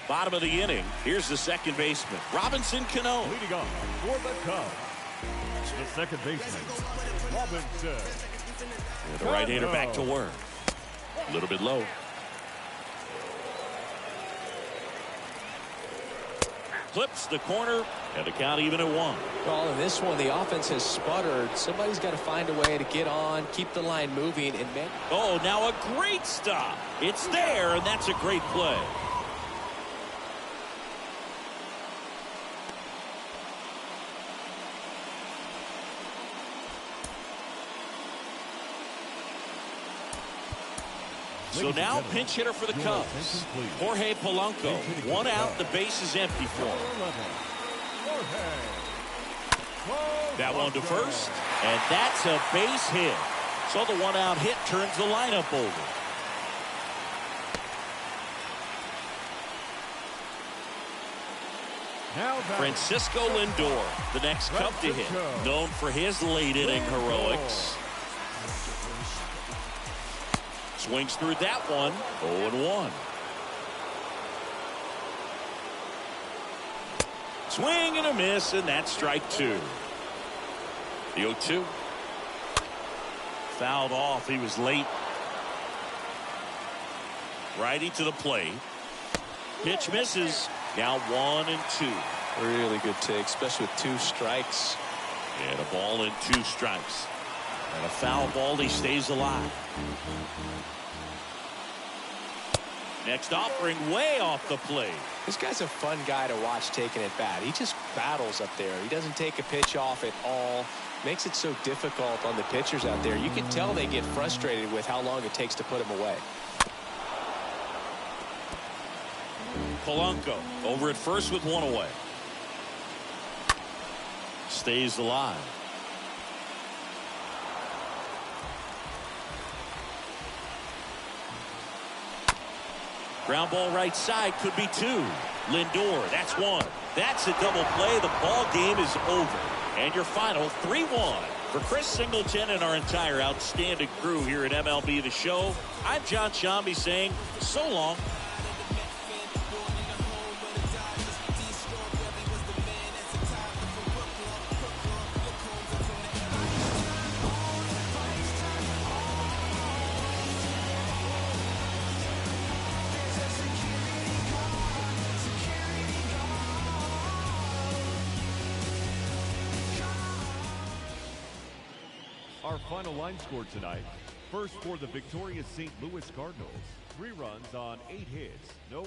[SPEAKER 1] Bottom of the inning. Here's the second baseman, Robinson Cano.
[SPEAKER 3] Leading off for the Cubs, the second baseman, Robinson.
[SPEAKER 1] And the right-hander back to work. A little bit low. Clips the corner, and the count even at 1.
[SPEAKER 2] Well, in this one, the offense has sputtered. Somebody's got to find a way to get on, keep the line moving, and make.
[SPEAKER 1] Oh, now a great stop. It's there, and that's a great play. So now pinch hitter for the Cubs, Jorge Polanco. 1 out, the base is empty for him. That one to first, and that's a base hit. So the 1 out hit turns the lineup over. Francisco Lindor, the next Cub to hit, known for his late inning heroics. Swings through that one. 0-1. Swing and a miss, and that's strike 2. The 0-2. Fouled off. He was late. Righty to the plate. Pitch misses. Now 1-2.
[SPEAKER 2] Really good take, especially with 2 strikes.
[SPEAKER 1] And a ball and 2 strikes. And a foul ball, he stays alive. Next offering way off the plate.
[SPEAKER 2] This guy's a fun guy to watch taking it bat. He just battles up there. He doesn't take a pitch off at all. Makes it so difficult on the pitchers out there. You can tell they get frustrated with how long it takes to put him away.
[SPEAKER 1] Polanco over at first with 1 away. Stays alive. Ground ball right side could be 2. Lindor, that's 1. That's a double play. The ball game is over. And your final 3-1. For Chris Singleton and our entire outstanding crew here at MLB The Show, I'm John Shambi saying so long.
[SPEAKER 3] Our final line score tonight. First for the victorious St. Louis Cardinals. 3 runs on 8 hits. No